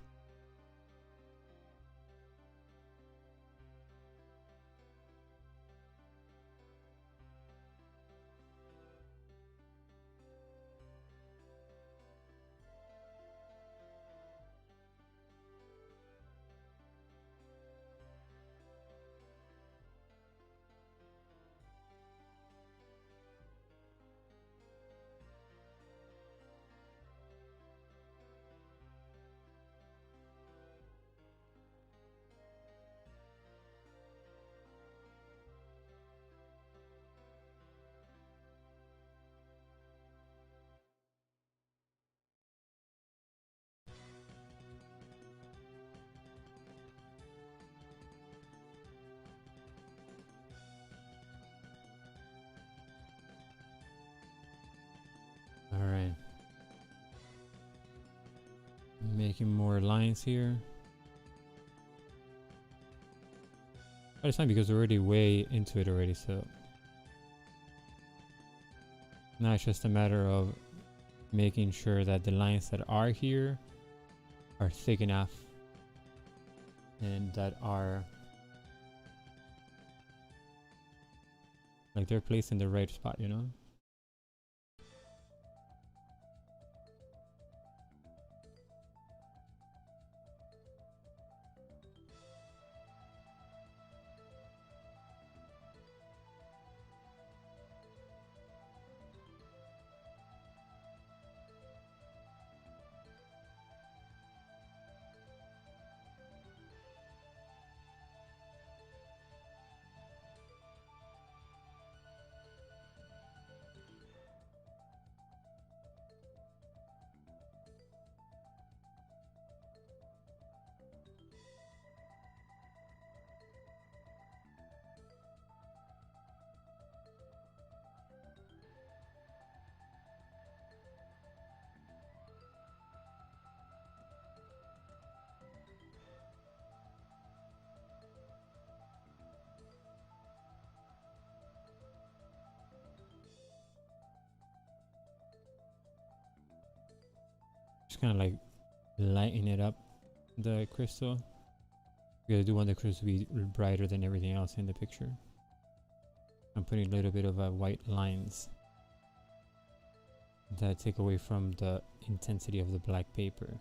Alright. Making more lines here. But it's fine because we're already way into it already, so now it's just a matter of making sure that the lines that are here are thick enough and that are like they're placed in the right spot, you know? Just kind of like lighten it up, the crystal. Because I do want the crystal to be brighter than everything else in the picture. I'm putting a little bit of white lines that take away from the intensity of the black paper.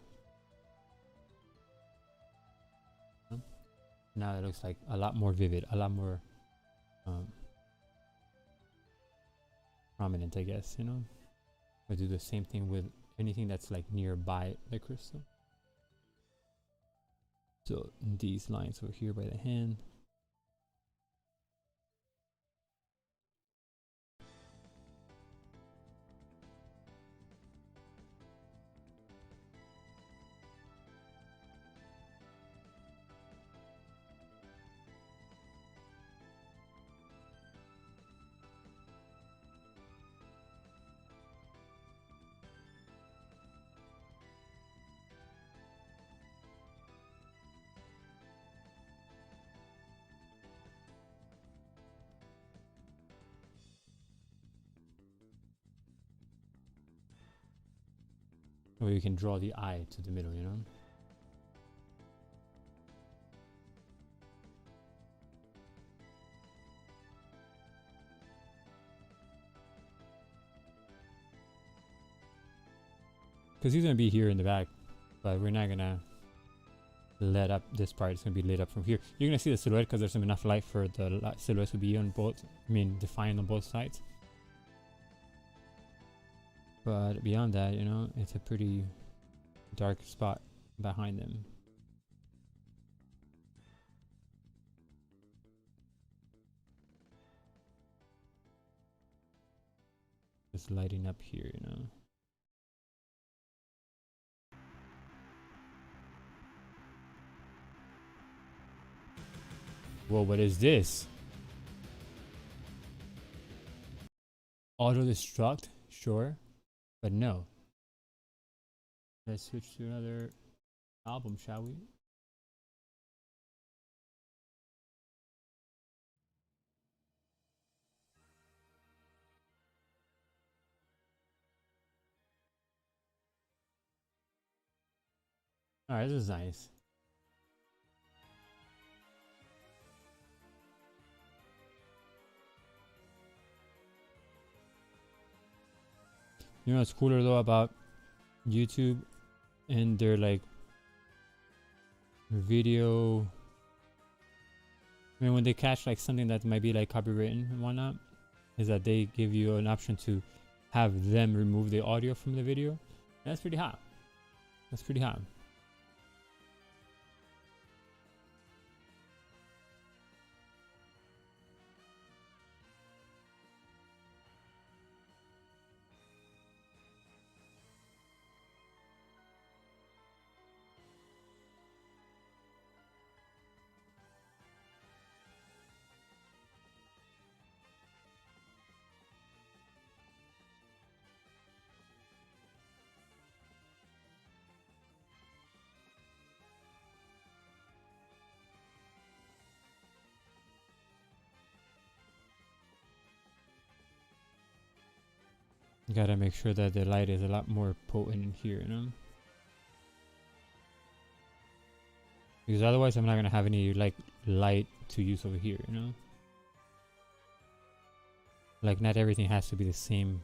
Now it looks like a lot more vivid, a lot more um, prominent, I guess, you know. I do the same thing with anything that's like nearby the crystal. So these lines over here by the hand. Or you can draw the eye to the middle, you know. Because he's gonna be here in the back, but we're not gonna let up this part. It's gonna be lit up from here. You're gonna see the silhouette because there's enough light for the silhouette to be on both. I mean, defined on both sides. But beyond that, you know, it's a pretty dark spot behind them. Just lighting up here, you know. Whoa, what is this? Auto destruct? Sure. But no. Let's switch to another album, shall we? Alright, this is nice. You know what's cooler though about YouTube and their like video, I mean when they catch like something that might be like copywritten and whatnot, is that they give you an option to have them remove the audio from the video. And that's pretty hot. That's pretty hot. You gotta make sure that the light is a lot more potent in here, you know? Because otherwise I'm not gonna have any like light to use over here, you know? Like not everything has to be the same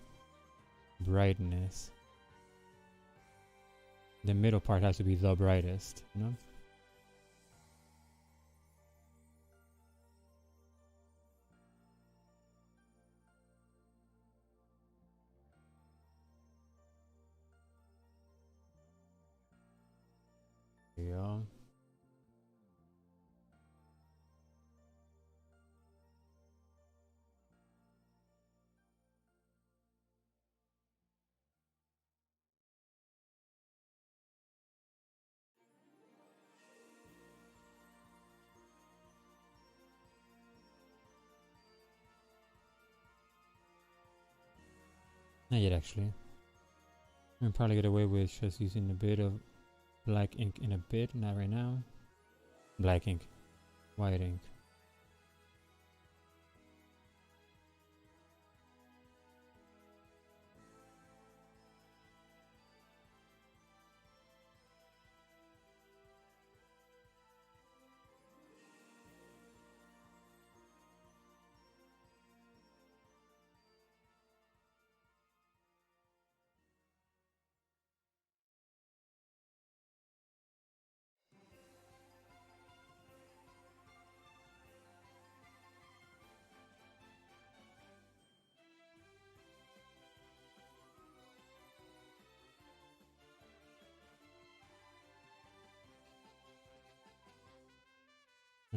brightness. The middle part has to be the brightest, you know? Yeah. Not yet actually. I'll probably get away with just using a bit of black ink in a bit, not right now. Black ink. White ink.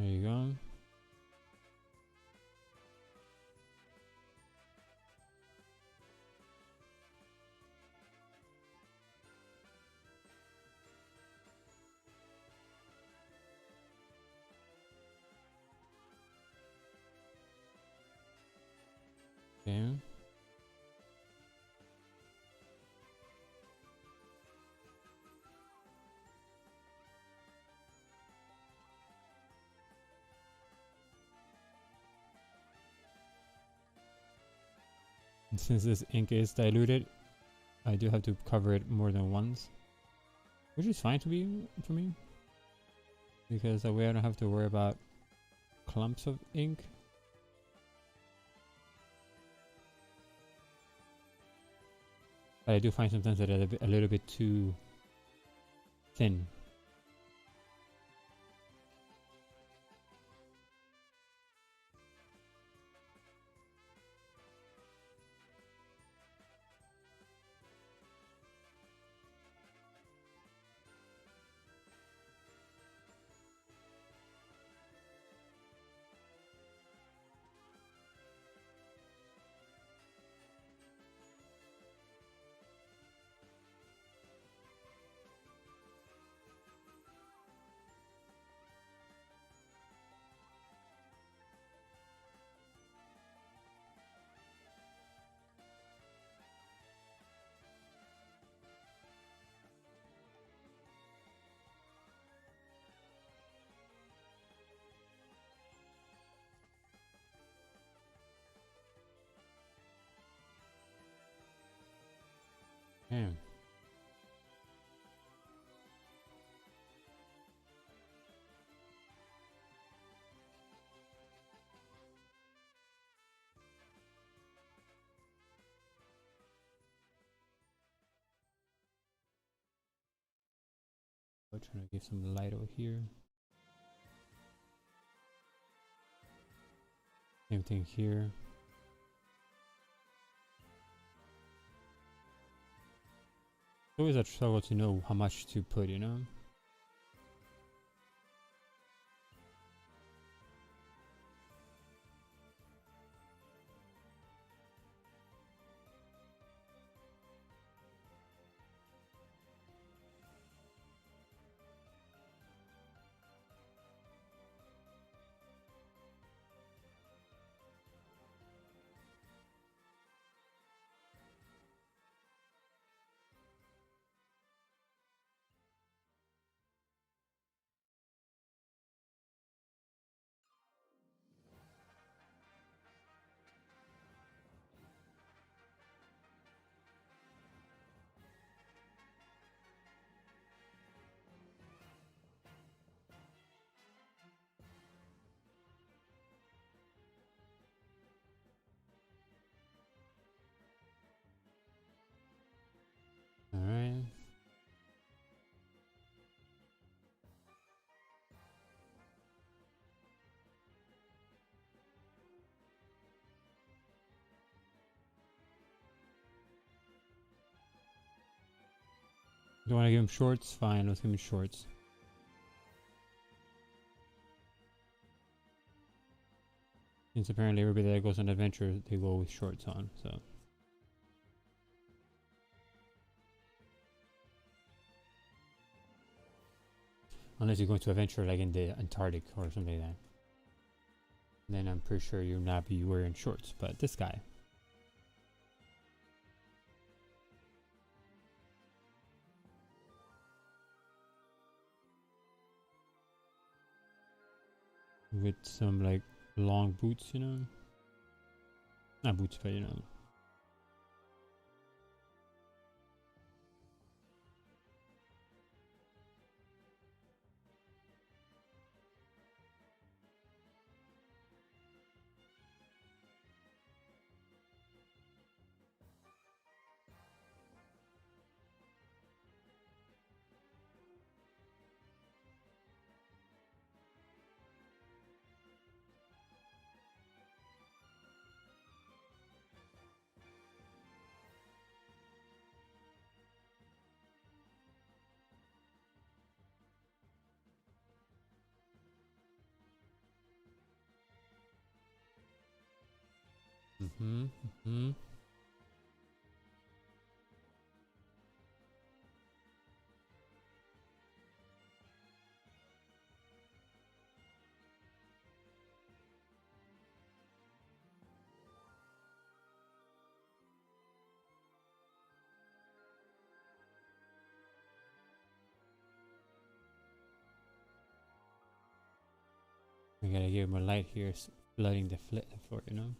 There you go. Okay. And since this ink is diluted, I do have to cover it more than once, which is fine to be for me, because that way I don't have to worry about clumps of ink. But I do find sometimes that it's a little bit too thin. Damn. I'm trying to give some light over here. Same thing here. It's always a struggle to know how much to put, you know? Alright. Do you want to give him shorts? Fine, let's give him shorts. Since apparently everybody that goes on adventure, they go with shorts on, so. Unless you're going to adventure like in the Antarctic or something like that. Then I'm pretty sure you'll not be wearing shorts, but this guy. With some like long boots, you know? Not boots, but you know. We gotta give him a light here, flooding the floor, you know?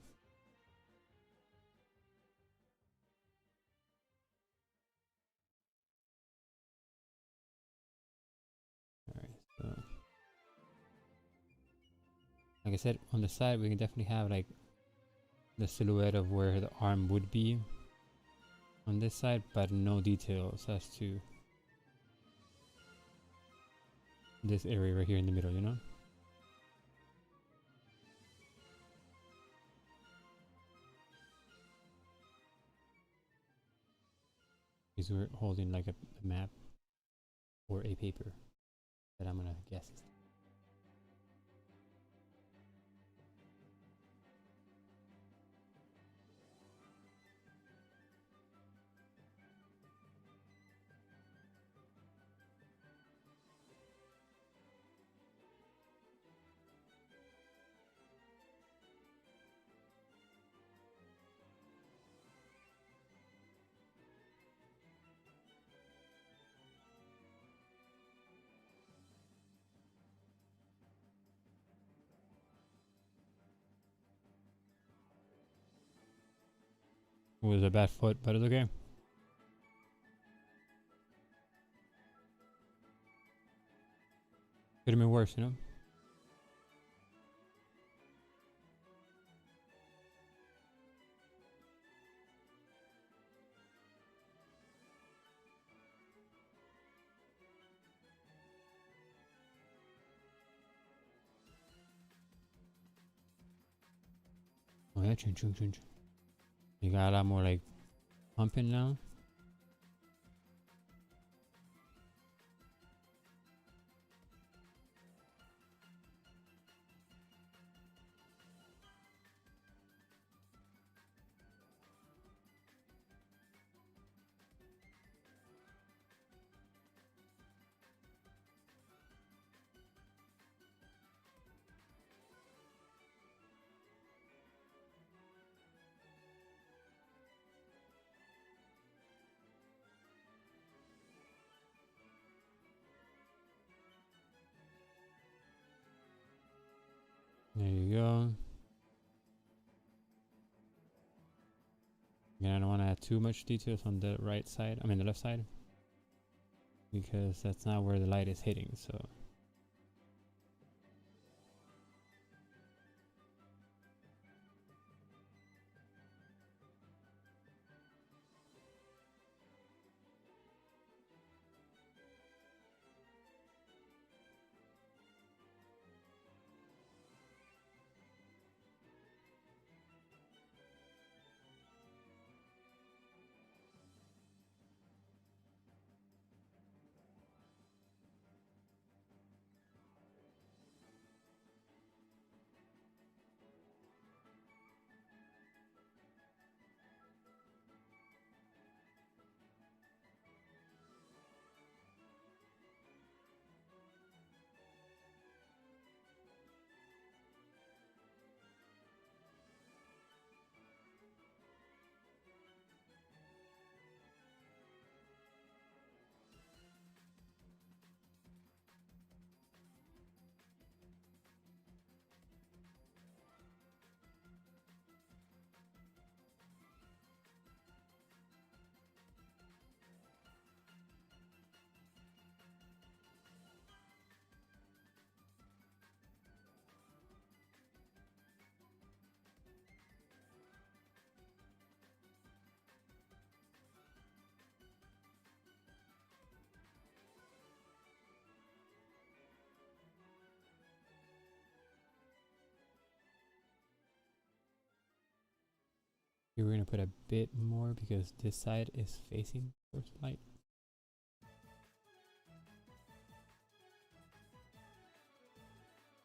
Alright, so like I said, on the side we can definitely have like the silhouette of where the arm would be on this side, but no details as to this area right here in the middle, you know? Because we're holding like a map or a paper that I'm gonna guess. It was a bad foot, but it's okay. Could have been worse, you know? Oh yeah, chun chun chun. You got a lot more like pumping now. There you go. Again, I don't want to add too much details on the right side, I mean the left side, because that's not where the light is hitting, so. Here we're gonna put a bit more because this side is facing towards the light.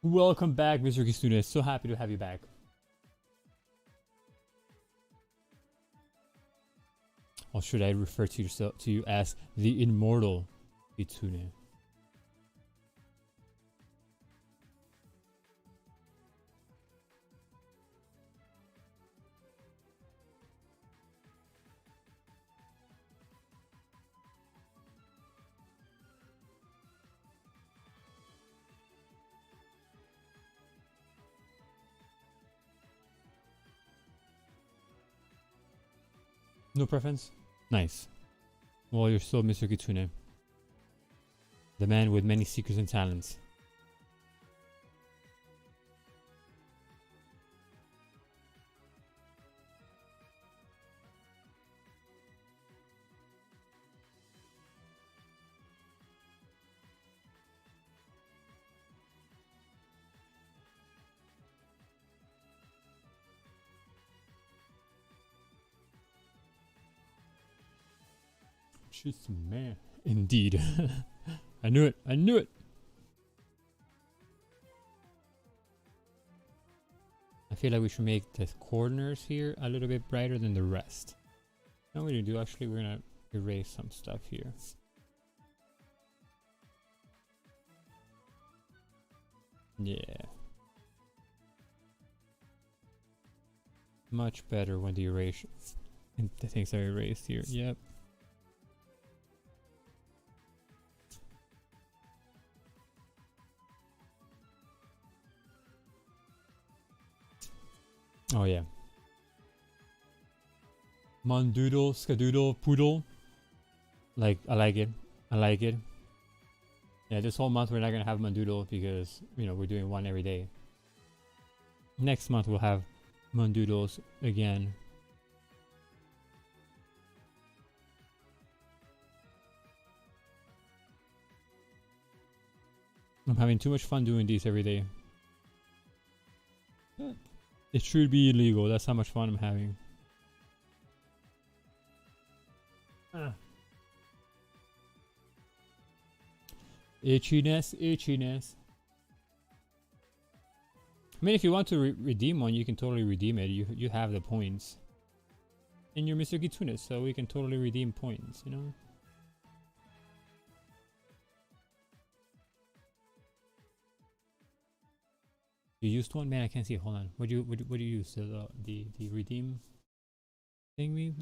Welcome back, Mr. Kitsune. So happy to have you back. Or should I refer to you as the immortal Kitsune? No preference? Nice. Well, you're still Mr. Kitsune. The man with many secrets and talents. She's the man. Indeed. I knew it. I knew it. I feel like we should make the corners here a little bit brighter than the rest. Now what we do, actually, we're gonna erase some stuff here. Yeah. Much better when the the things are erased here. Yep. Oh yeah. Mondoodle, skadoodle, poodle. Like, I like it. I like it. Yeah, this whole month we're not gonna have Mondoodle because, you know, we're doing one every day. Next month we'll have Mondoodles again. I'm having too much fun doing these every day. It should be illegal. That's how much fun I'm having. Itchiness, itchiness. I mean, if you want to redeem one, you can totally redeem it. You have the points. And you're Mr. Kitsune, so we can totally redeem points, you know? You used one? Man, I can't see it. Hold on. What do you use? The redeem thing me?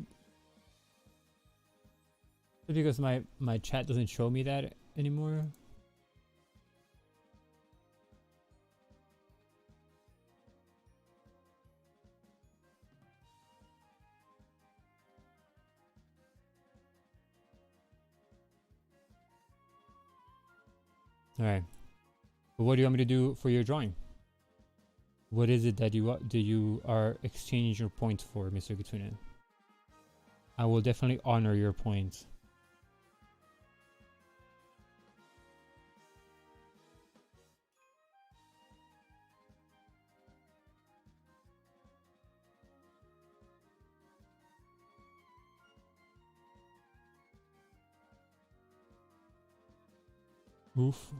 It's because my chat doesn't show me that anymore. Alright. But what do you want me to do for your drawing? What is it that you are exchanging your points for, Mr. Kitsune? I will definitely honor your points. Oof.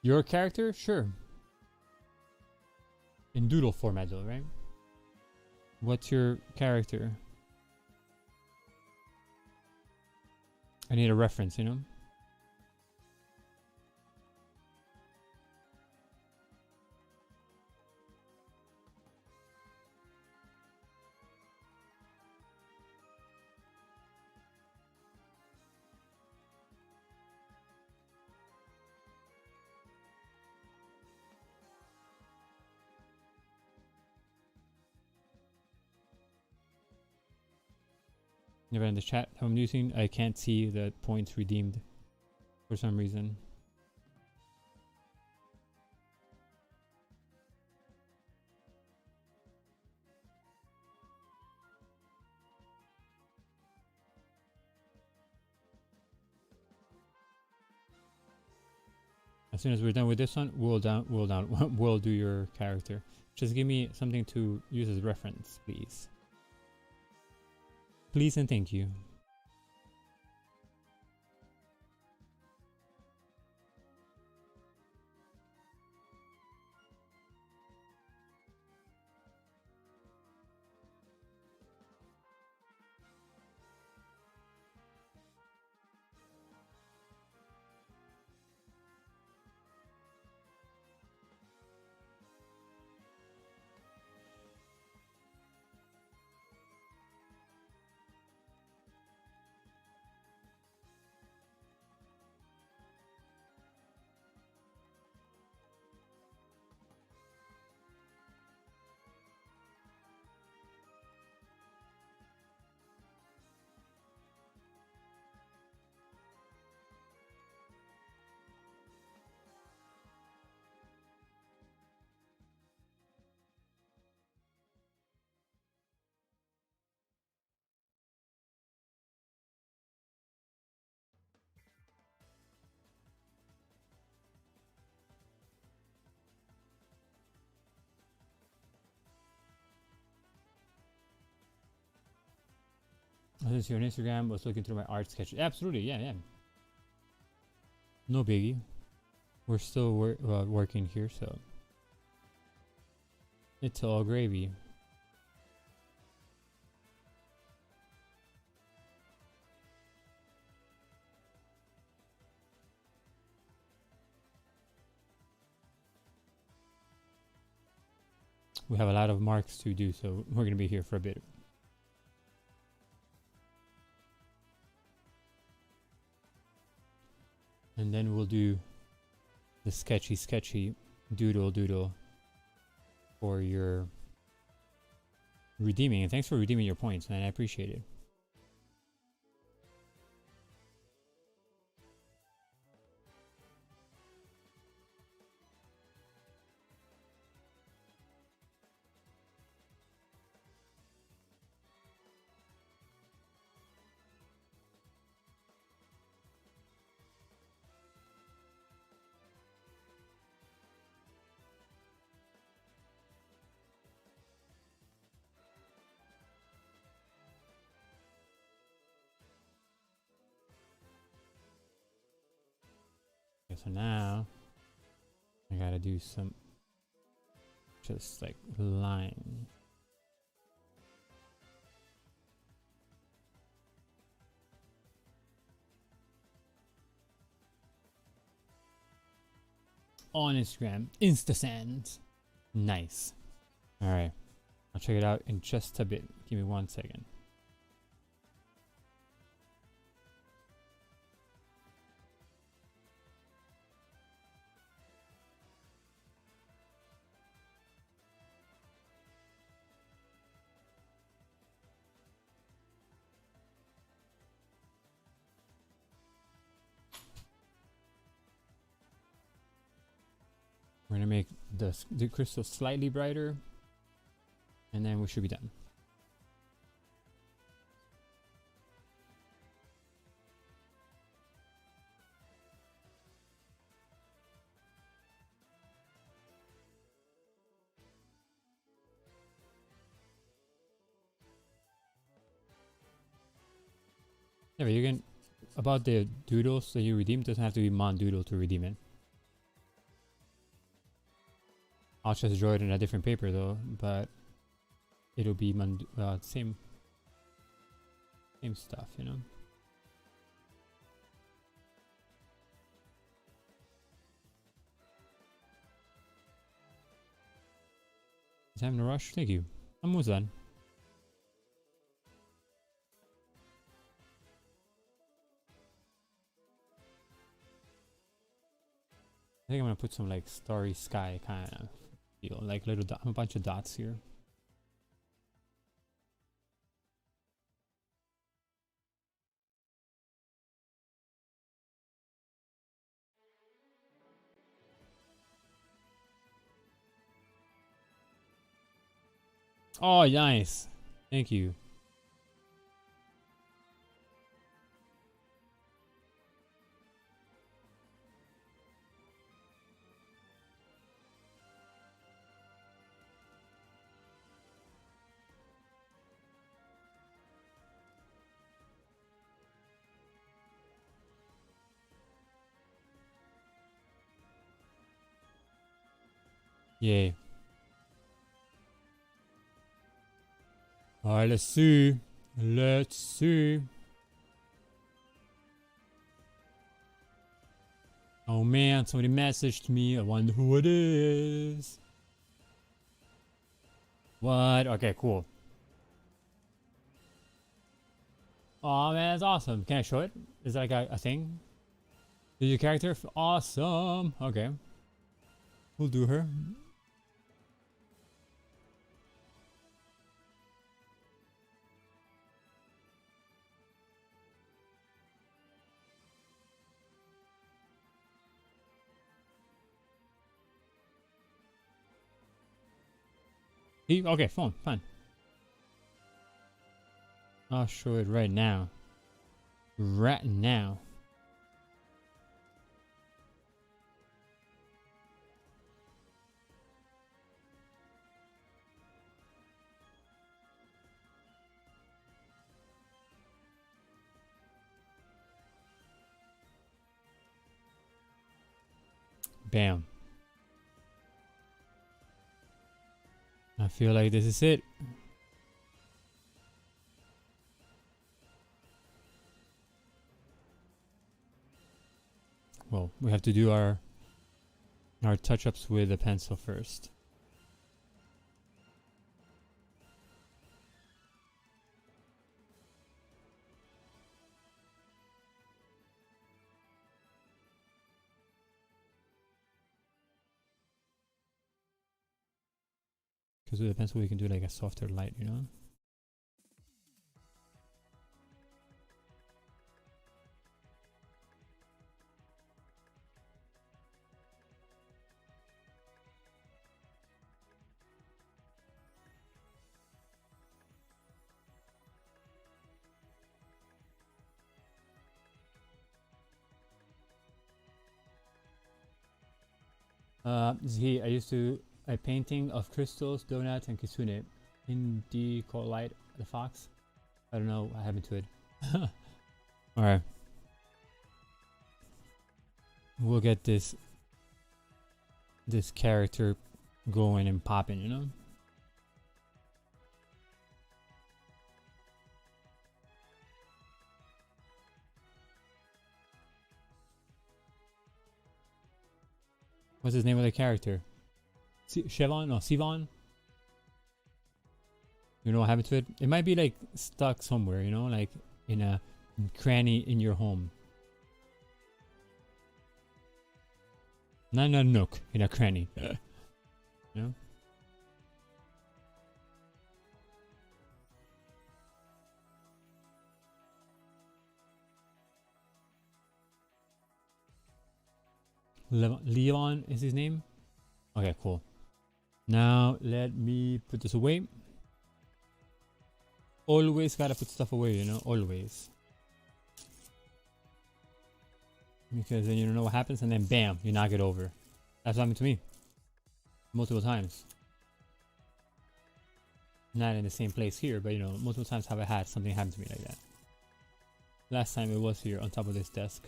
Your character? Sure. In doodle format though, right? What's your character? I need a reference, you know? Never in the chat I'm using, I can't see the points redeemed for some reason. As soon as we're done with this one, we'll do your character. Just give me something to use as reference, please. Please and thank you. I was here on Instagram, was looking through my art sketches. Absolutely, yeah, yeah. No biggie. We're still working here, so it's all gravy. We have a lot of marks to do, so we're gonna be here for a bit. And then we'll do the sketchy doodle for your redeeming. And thanks for redeeming your points, man. I appreciate it. Okay, so now I gotta do some just like line. On Instagram, InstaSend. Nice. All right, I'll check it out in just a bit. Give me 1 second. We're gonna make the crystal slightly brighter, and then we should be done. Yeah, but you can about the doodles that you redeem, doesn't have to be Mondoodle to redeem it. I'll just draw it in a different paper though, but it'll be same stuff, you know. Time to rush. Thank you. I'm almost done. I think I'm gonna put some like starry sky kind of feel, like little a bunch of dots here. Oh, nice. Thank you. Yay. Alright, let's see. Let's see. Oh man, somebody messaged me. I wonder who it is. What? Okay, cool. Oh man, that's awesome. Can I show it? Is that like a thing? Is your character awesome? Okay. We'll do her. Okay, fine. I'll show it right now. Right now. Bam. I feel like this is it. Well, we have to do our touch-ups with the pencil first. Because with the pencil we can do like a softer light, you know? I used to a painting of crystals, donuts, and kitsune. Indie called Light the Fox. I don't know what happened to it. Alright. We'll get this character going and popping, you know? What's his name of the character? Chevon? No, Sivon? You know what happened to it? It might be like stuck somewhere, you know, like in a cranny in your home. Not in a nook, in a cranny. You know? Leon is his name? Okay, cool. Now let me put this away. Always gotta put stuff away, you know? Always. Because then you don't know what happens and then bam, you knock it over. That's what happened to me. Multiple times. Not in the same place here, but you know, multiple times have I had something happen to me like that. Last time it was here on top of this desk.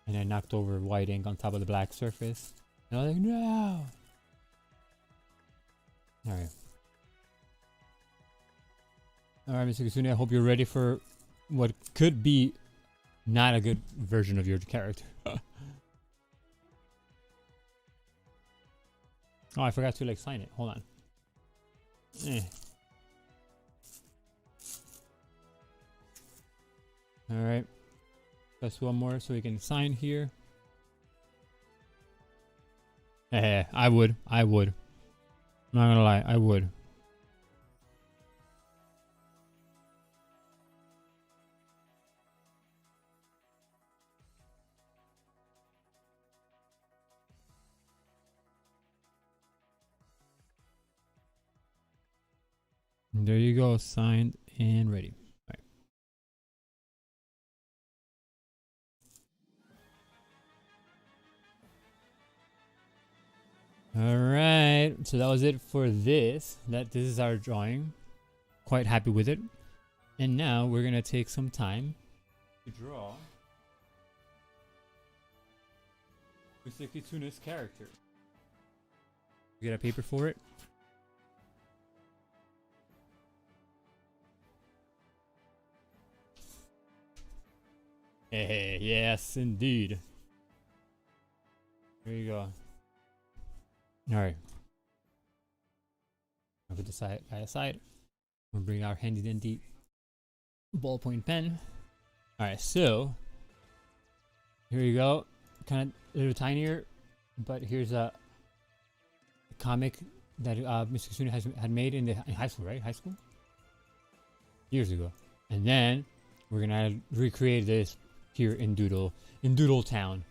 And I knocked over white ink on top of the black surface. And I was like, no! Alright. Alright, Mr. Kitsune, I hope you're ready for what could be not a good version of your character. Oh, I forgot to like sign it. Hold on. Alright. Press one more so we can sign here. I would. I'm not gonna lie, I would. There you go, signed and ready. Alright, so that was it for this. This is our drawing. Quite happy with it. And now we're gonna take some time to draw Mr. Kitsune's character. Get a paper for it. Hey, yes, indeed. There you go. Alright. I'll put the guy aside. We'll bring our handy dandy ballpoint pen. Alright, so here you go. Kind of a little tinier, but here's a comic that Mr. Kitsune had made in high school, right? High school? Years ago. And then we're gonna recreate this here in Doodle Town.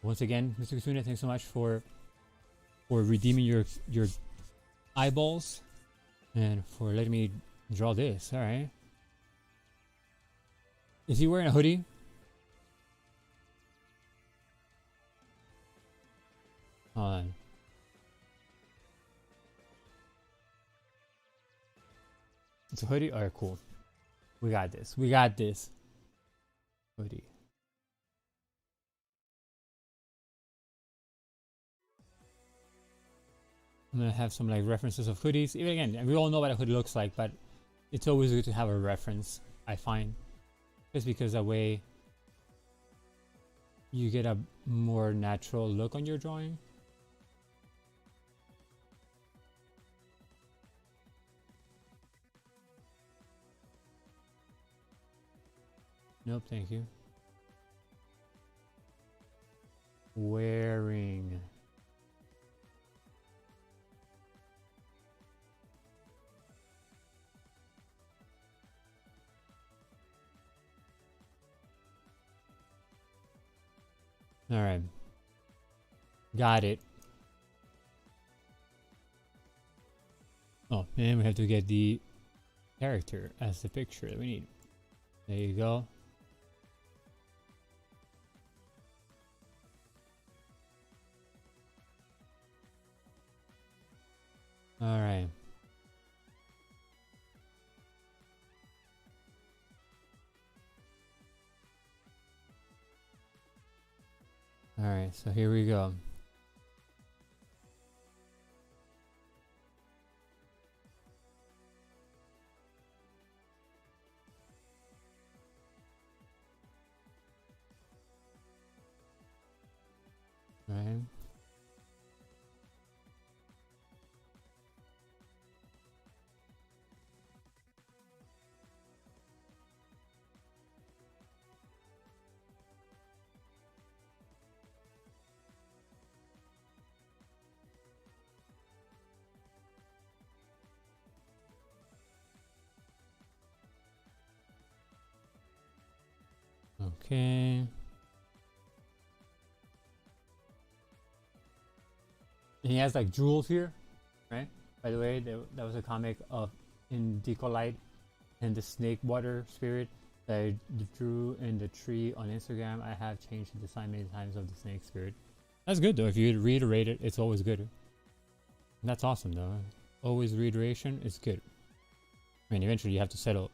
Once again, Mr. Kitsune, thanks so much for redeeming your eyeballs and for letting me draw this. All right. Is he wearing a hoodie? Hold on. It's a hoodie? Alright, cool. We got this. We got this. Hoodie. I'm gonna have some like references of hoodies. Even again, we all know what a hoodie looks like, but it's always good to have a reference, I find. Just because that way you get a more natural look on your drawing. Nope, thank you. Wearing. Alright. Got it. Oh, and we have to get the character as the picture that we need. There you go. Alright. Alright, so here we go. Right. Okay. And he has like jewels here, right? By the way, that was a comic of in Decolite and the snake water spirit that I drew in the tree on Instagram. I have changed the design many times of the snake spirit. That's good though. If you reiterate it, it's always good. And that's awesome though. Always reiteration is good. I mean, eventually you have to settle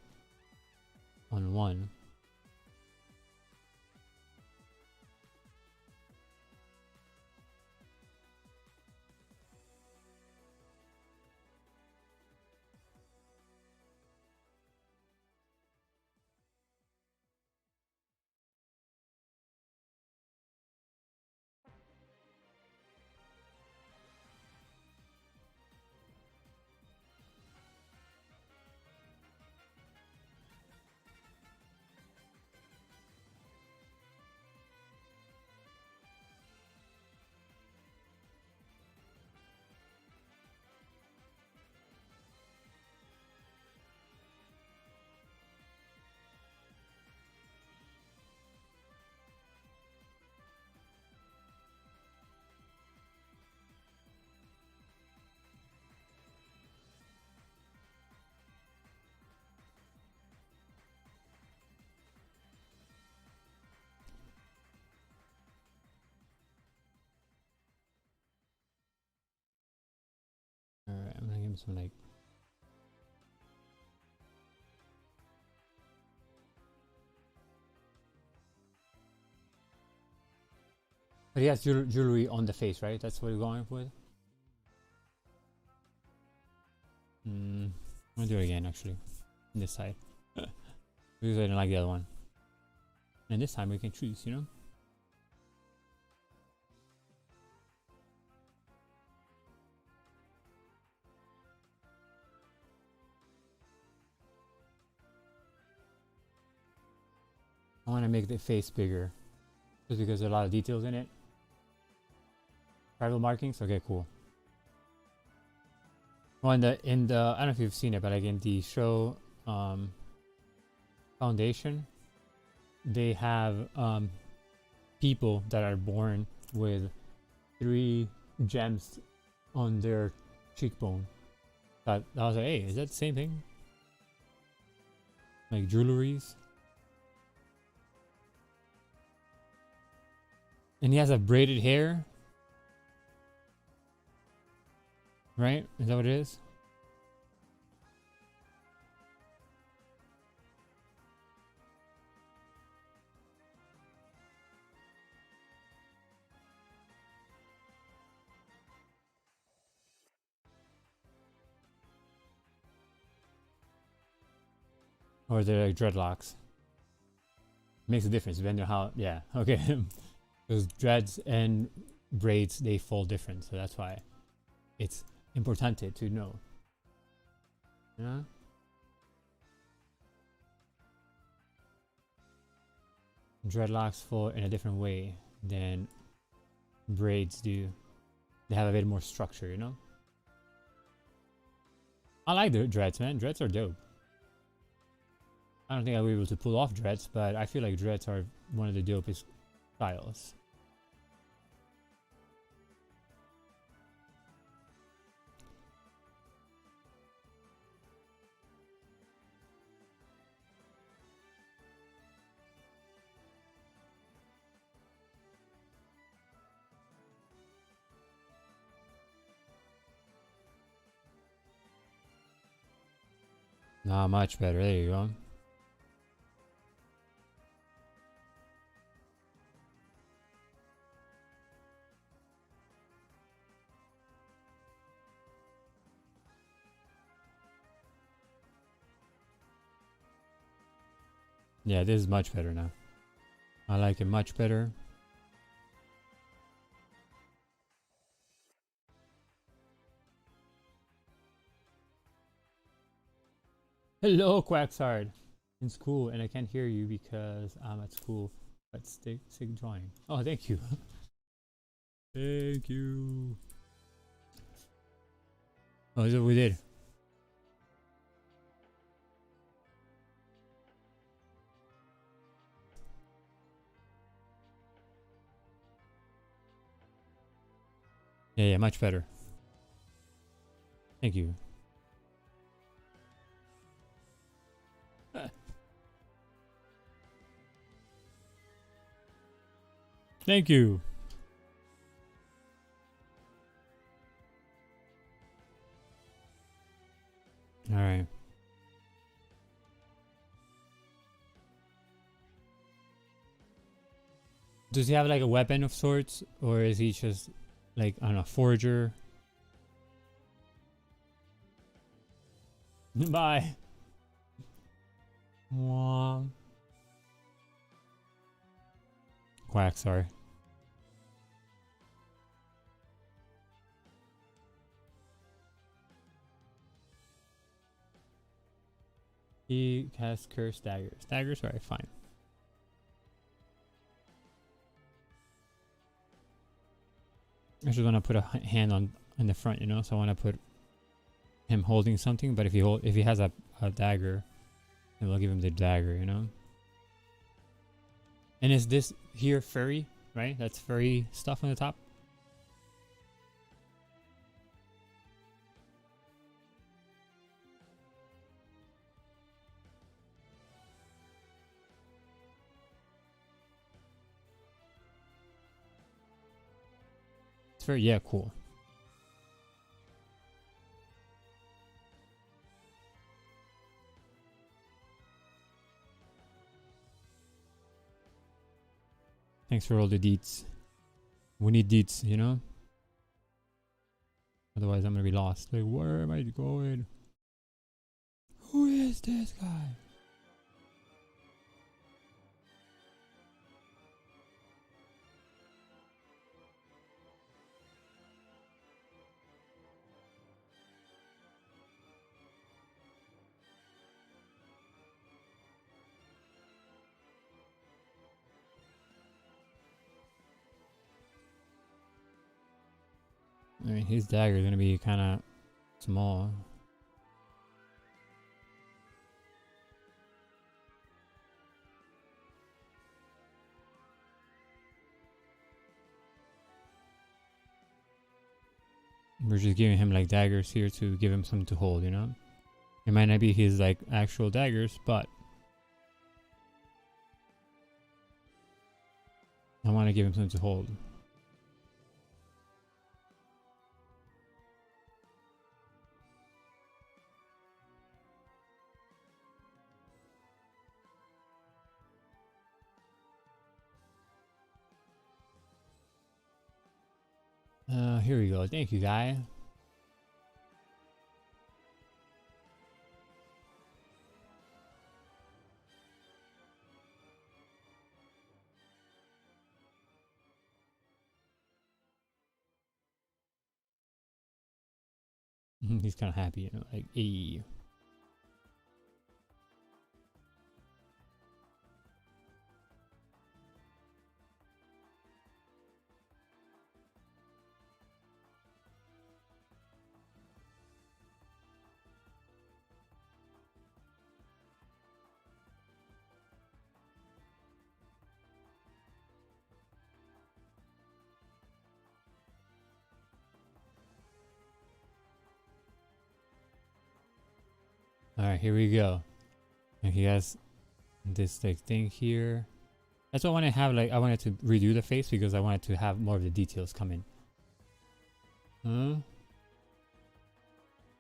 on one. Alright, I'm gonna give him some like. But he has jewelry on the face, right? That's what you're going with? I'm gonna do it again actually. On this side. Because I didn't like the other one. And this time we can choose, you know? I want to make the face bigger. Just because there's a lot of details in it. Tribal markings? Okay, cool. Well, in the I don't know if you've seen it, but like in the show Foundation, they have people that are born with 3 gems on their cheekbone. That I was like, hey, is that the same thing? Like jewelries? And he has a braided hair. Right? Is that what it is? Or they're like dreadlocks. Makes a difference depending on how. Yeah. Okay. Because dreads and braids, they fall different, so that's why it's importante to know. Yeah. Dreadlocks fall in a different way than braids do. They have a bit more structure, you know. I like the dreads, man. Dreads are dope. I don't think I'll be able to pull off dreads, but I feel like dreads are one of the dopest styles. Not much better. There you go. Yeah, this is much better now. I like it much better. Hello, Quacksard. In school, and I can't hear you because I'm at school. But stick drawing. Oh, thank you. Thank you. Oh, is that what we did? Yeah, much better. Thank you. Thank you. All right. Does he have like a weapon of sorts, or is he just like, I don't know, forager? Bye. Wah. Quack, sorry. He has cursed daggers. Daggers? Alright, fine. I just want to put a hand on in the front, you know. So I want to put him holding something. But if he has a dagger, then we'll give him the dagger, you know. And is this here furry? Right? That's furry stuff on the top. It's furry. Yeah, cool. Thanks for all the deets. We need deets, you know? Otherwise I'm gonna be lost. Like, where am I going? Who is this guy? I mean, his dagger is gonna be kind of small. We're just giving him like daggers here to give him something to hold, you know? It might not be his like actual daggers, but I want to give him something to hold. Here we go. Thank you, guy. He's kind of happy, you know, like, hey. All right, here we go. And he has this like thing here. That's what I want to have. Like, I wanted to redo the face because I wanted to have more of the details come in. Huh?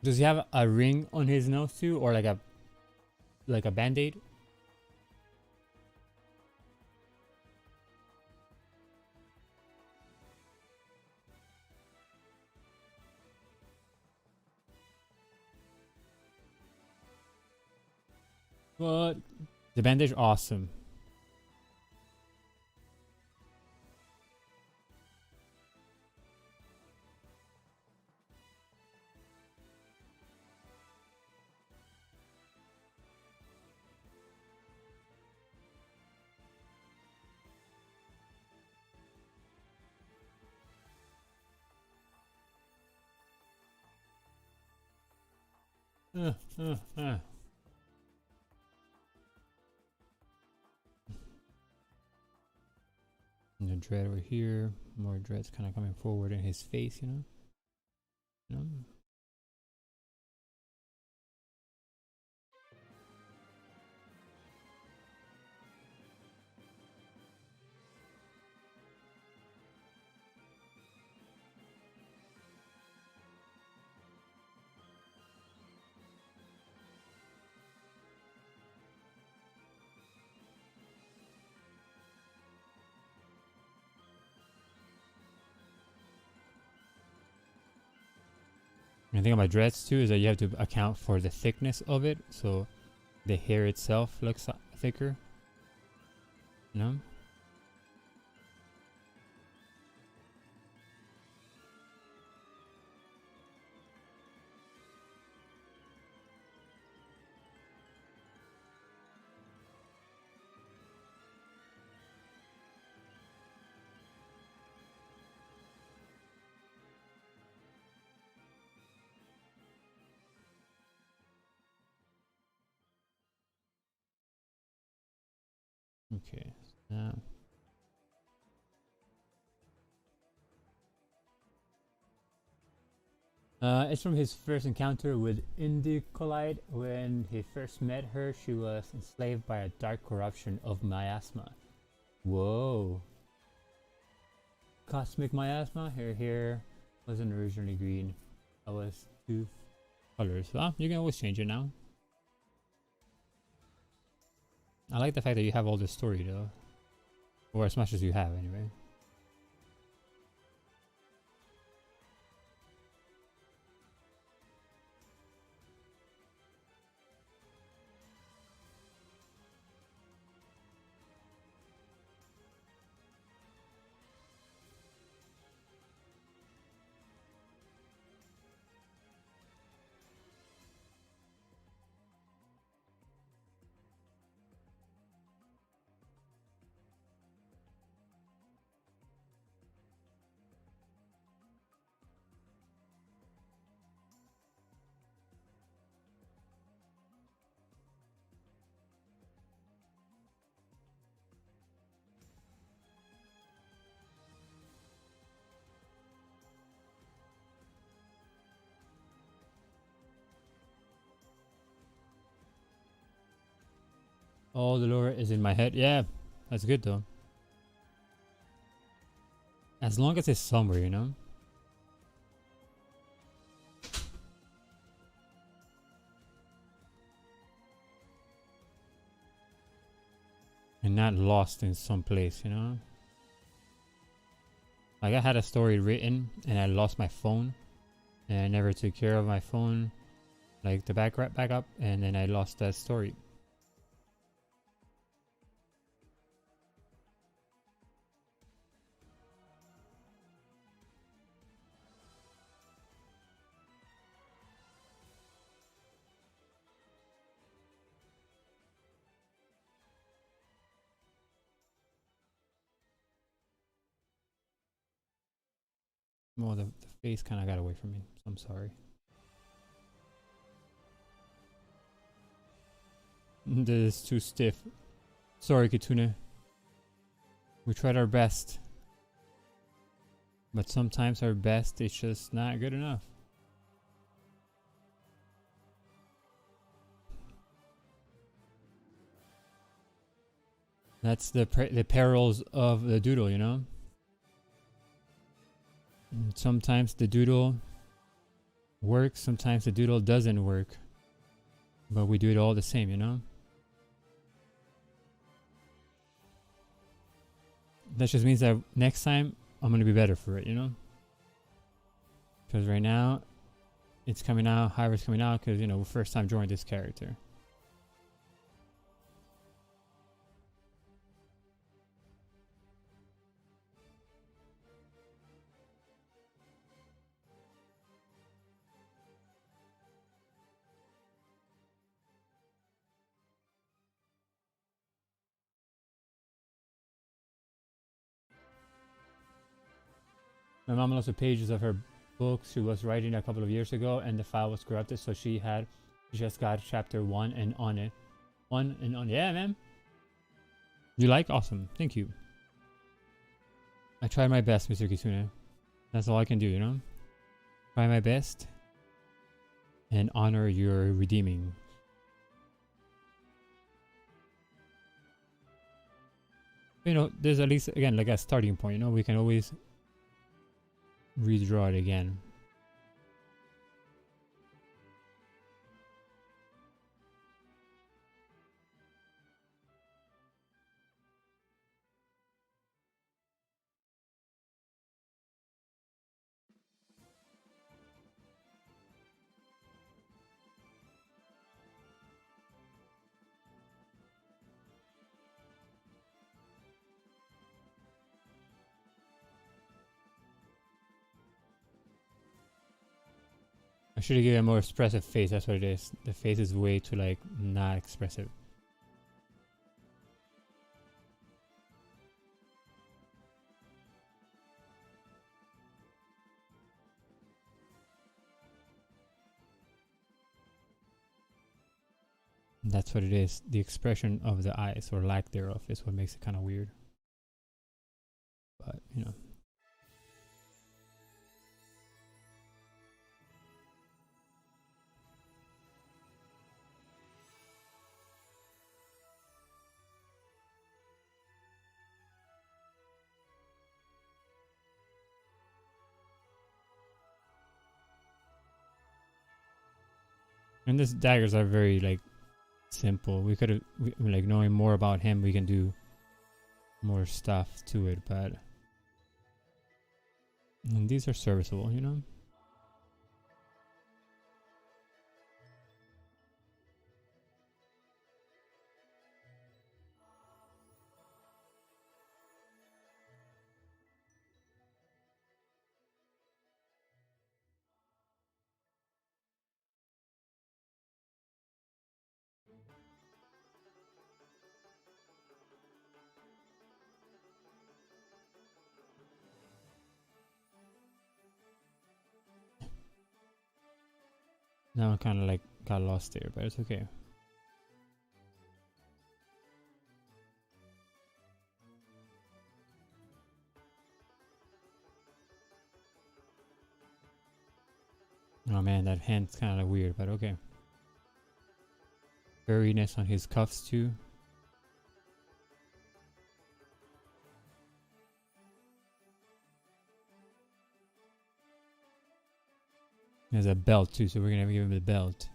Does he have a ring on his nose too, or like a band-aid? But the bandage, awesome. Uh, uh, uh. And the dread over here, more dreads kind of coming forward in his face, you know. You know? And the thing about dreads too is that you have to account for the thickness of it, so the hair itself looks thicker. You know? Okay. Now. It's from his first encounter with Indicolite. When he first met her, she was enslaved by a dark corruption of miasma. Whoa. Cosmic miasma? Her hair wasn't originally green. I was two colors. Well, you can always change it now. I like the fact that you have all this story though. Or as much as you have anyway. All the lore is in my head. Yeah, that's good though. As long as it's somewhere, you know? And not lost in some place, you know? Like I had a story written and I lost my phone. And I never took care of my phone. Like the backup, and then I lost that story. Well, the face kind of got away from me, so I'm sorry. This is too stiff. Sorry, Kitsune. We tried our best. But sometimes our best is just not good enough. That's the perils of the doodle, you know? And sometimes the doodle works, sometimes the doodle doesn't work. But we do it all the same, you know? That just means that next time I'm gonna be better for it, you know? Because right now, it's coming out, however it's coming out, because, you know, first time drawing this character. My mom lost the pages of her book she was writing a couple of years ago, and the file was corrupted, so she just got chapter 1 and on it. Yeah, man. You like? Awesome. Thank you. I tried my best, Mr. Kitsune. That's all I can do, you know? Try my best and honor your redeeming. You know, there's at least, again, like a starting point, you know? We can always redraw it again. I should have given a more expressive face, that's what it is. The face is way too, like, not expressive. That's what it is. The expression of the eyes, or lack thereof, is what makes it kind of weird. But, you know. And these daggers are very, like, simple. We could have, like, knowing more about him, we can do more stuff to it, but and these are serviceable, you know? Now I kind of, like, got lost there, but it's okay. Oh man, that hand's kind of weird, but okay. Furriness on his cuffs too. There's a belt too, so we're gonna give him the belt.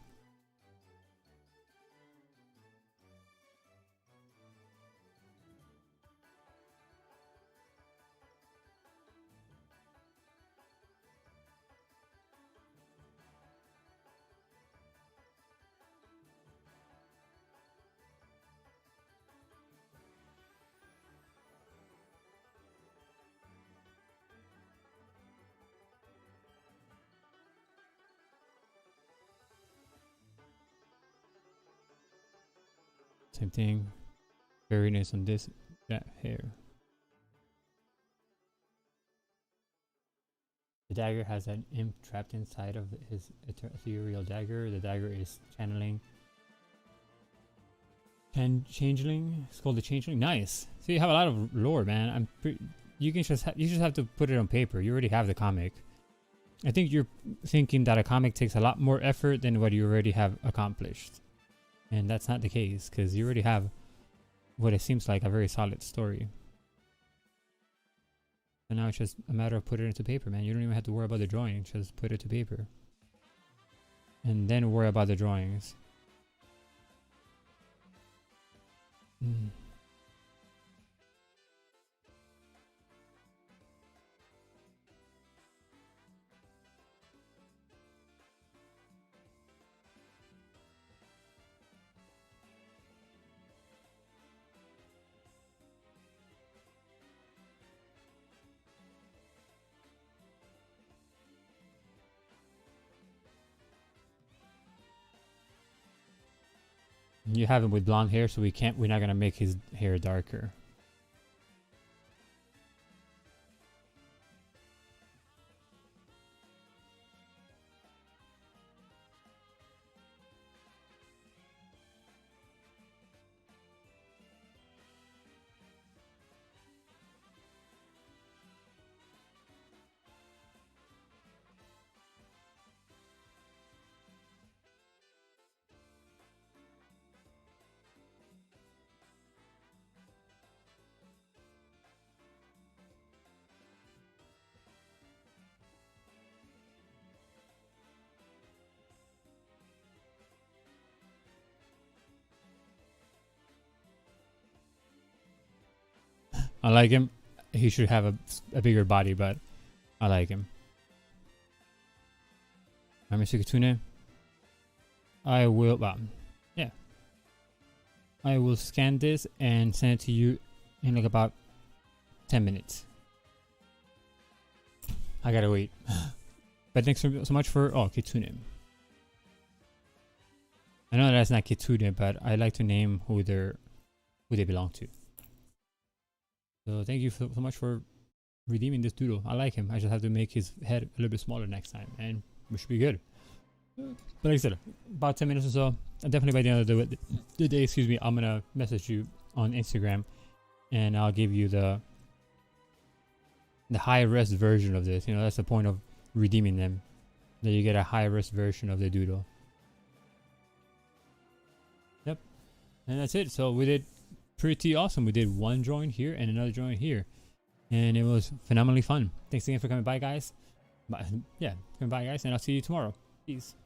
Same thing. Furriness on that hair. dagger has an imp trapped inside of his ethereal dagger. The dagger is channeling. Changeling. It's called the Changeling. Nice. So you have a lot of lore, man. You just have to put it on paper. You already have the comic. I think you're thinking that a comic takes a lot more effort than what you already have accomplished. And that's not the case, because you already have what it seems like a very solid story. So now it's just a matter of putting it into paper, man. You don't even have to worry about the drawing. Just put it to paper. And then worry about the drawings. You have him with blonde hair, so we're not gonna make his hair darker. I like him. He should have a bigger body, but I like him. I'm Mr. Kitsune. I will, well, yeah. I will scan this and send it to you in like about 10 minutes. I gotta wait. But thanks so much for, oh, Kitsune. I know that's not Kitsune, but I like to name who they belong to. So thank you so much for redeeming this doodle. I like him. I just have to make his head a little bit smaller next time, and we should be good. But like I said, about 10 minutes or so. Definitely by the end of the day, excuse me, I'm gonna message you on Instagram, and I'll give you the high-res version of this. You know, that's the point of redeeming them, that you get a high-res version of the doodle. Yep, and that's it. So we did pretty awesome. We did one drawing here and another drawing here, and it was phenomenally fun. Thanks again for coming by, guys. Yeah, coming by, guys, and I'll see you tomorrow. Peace.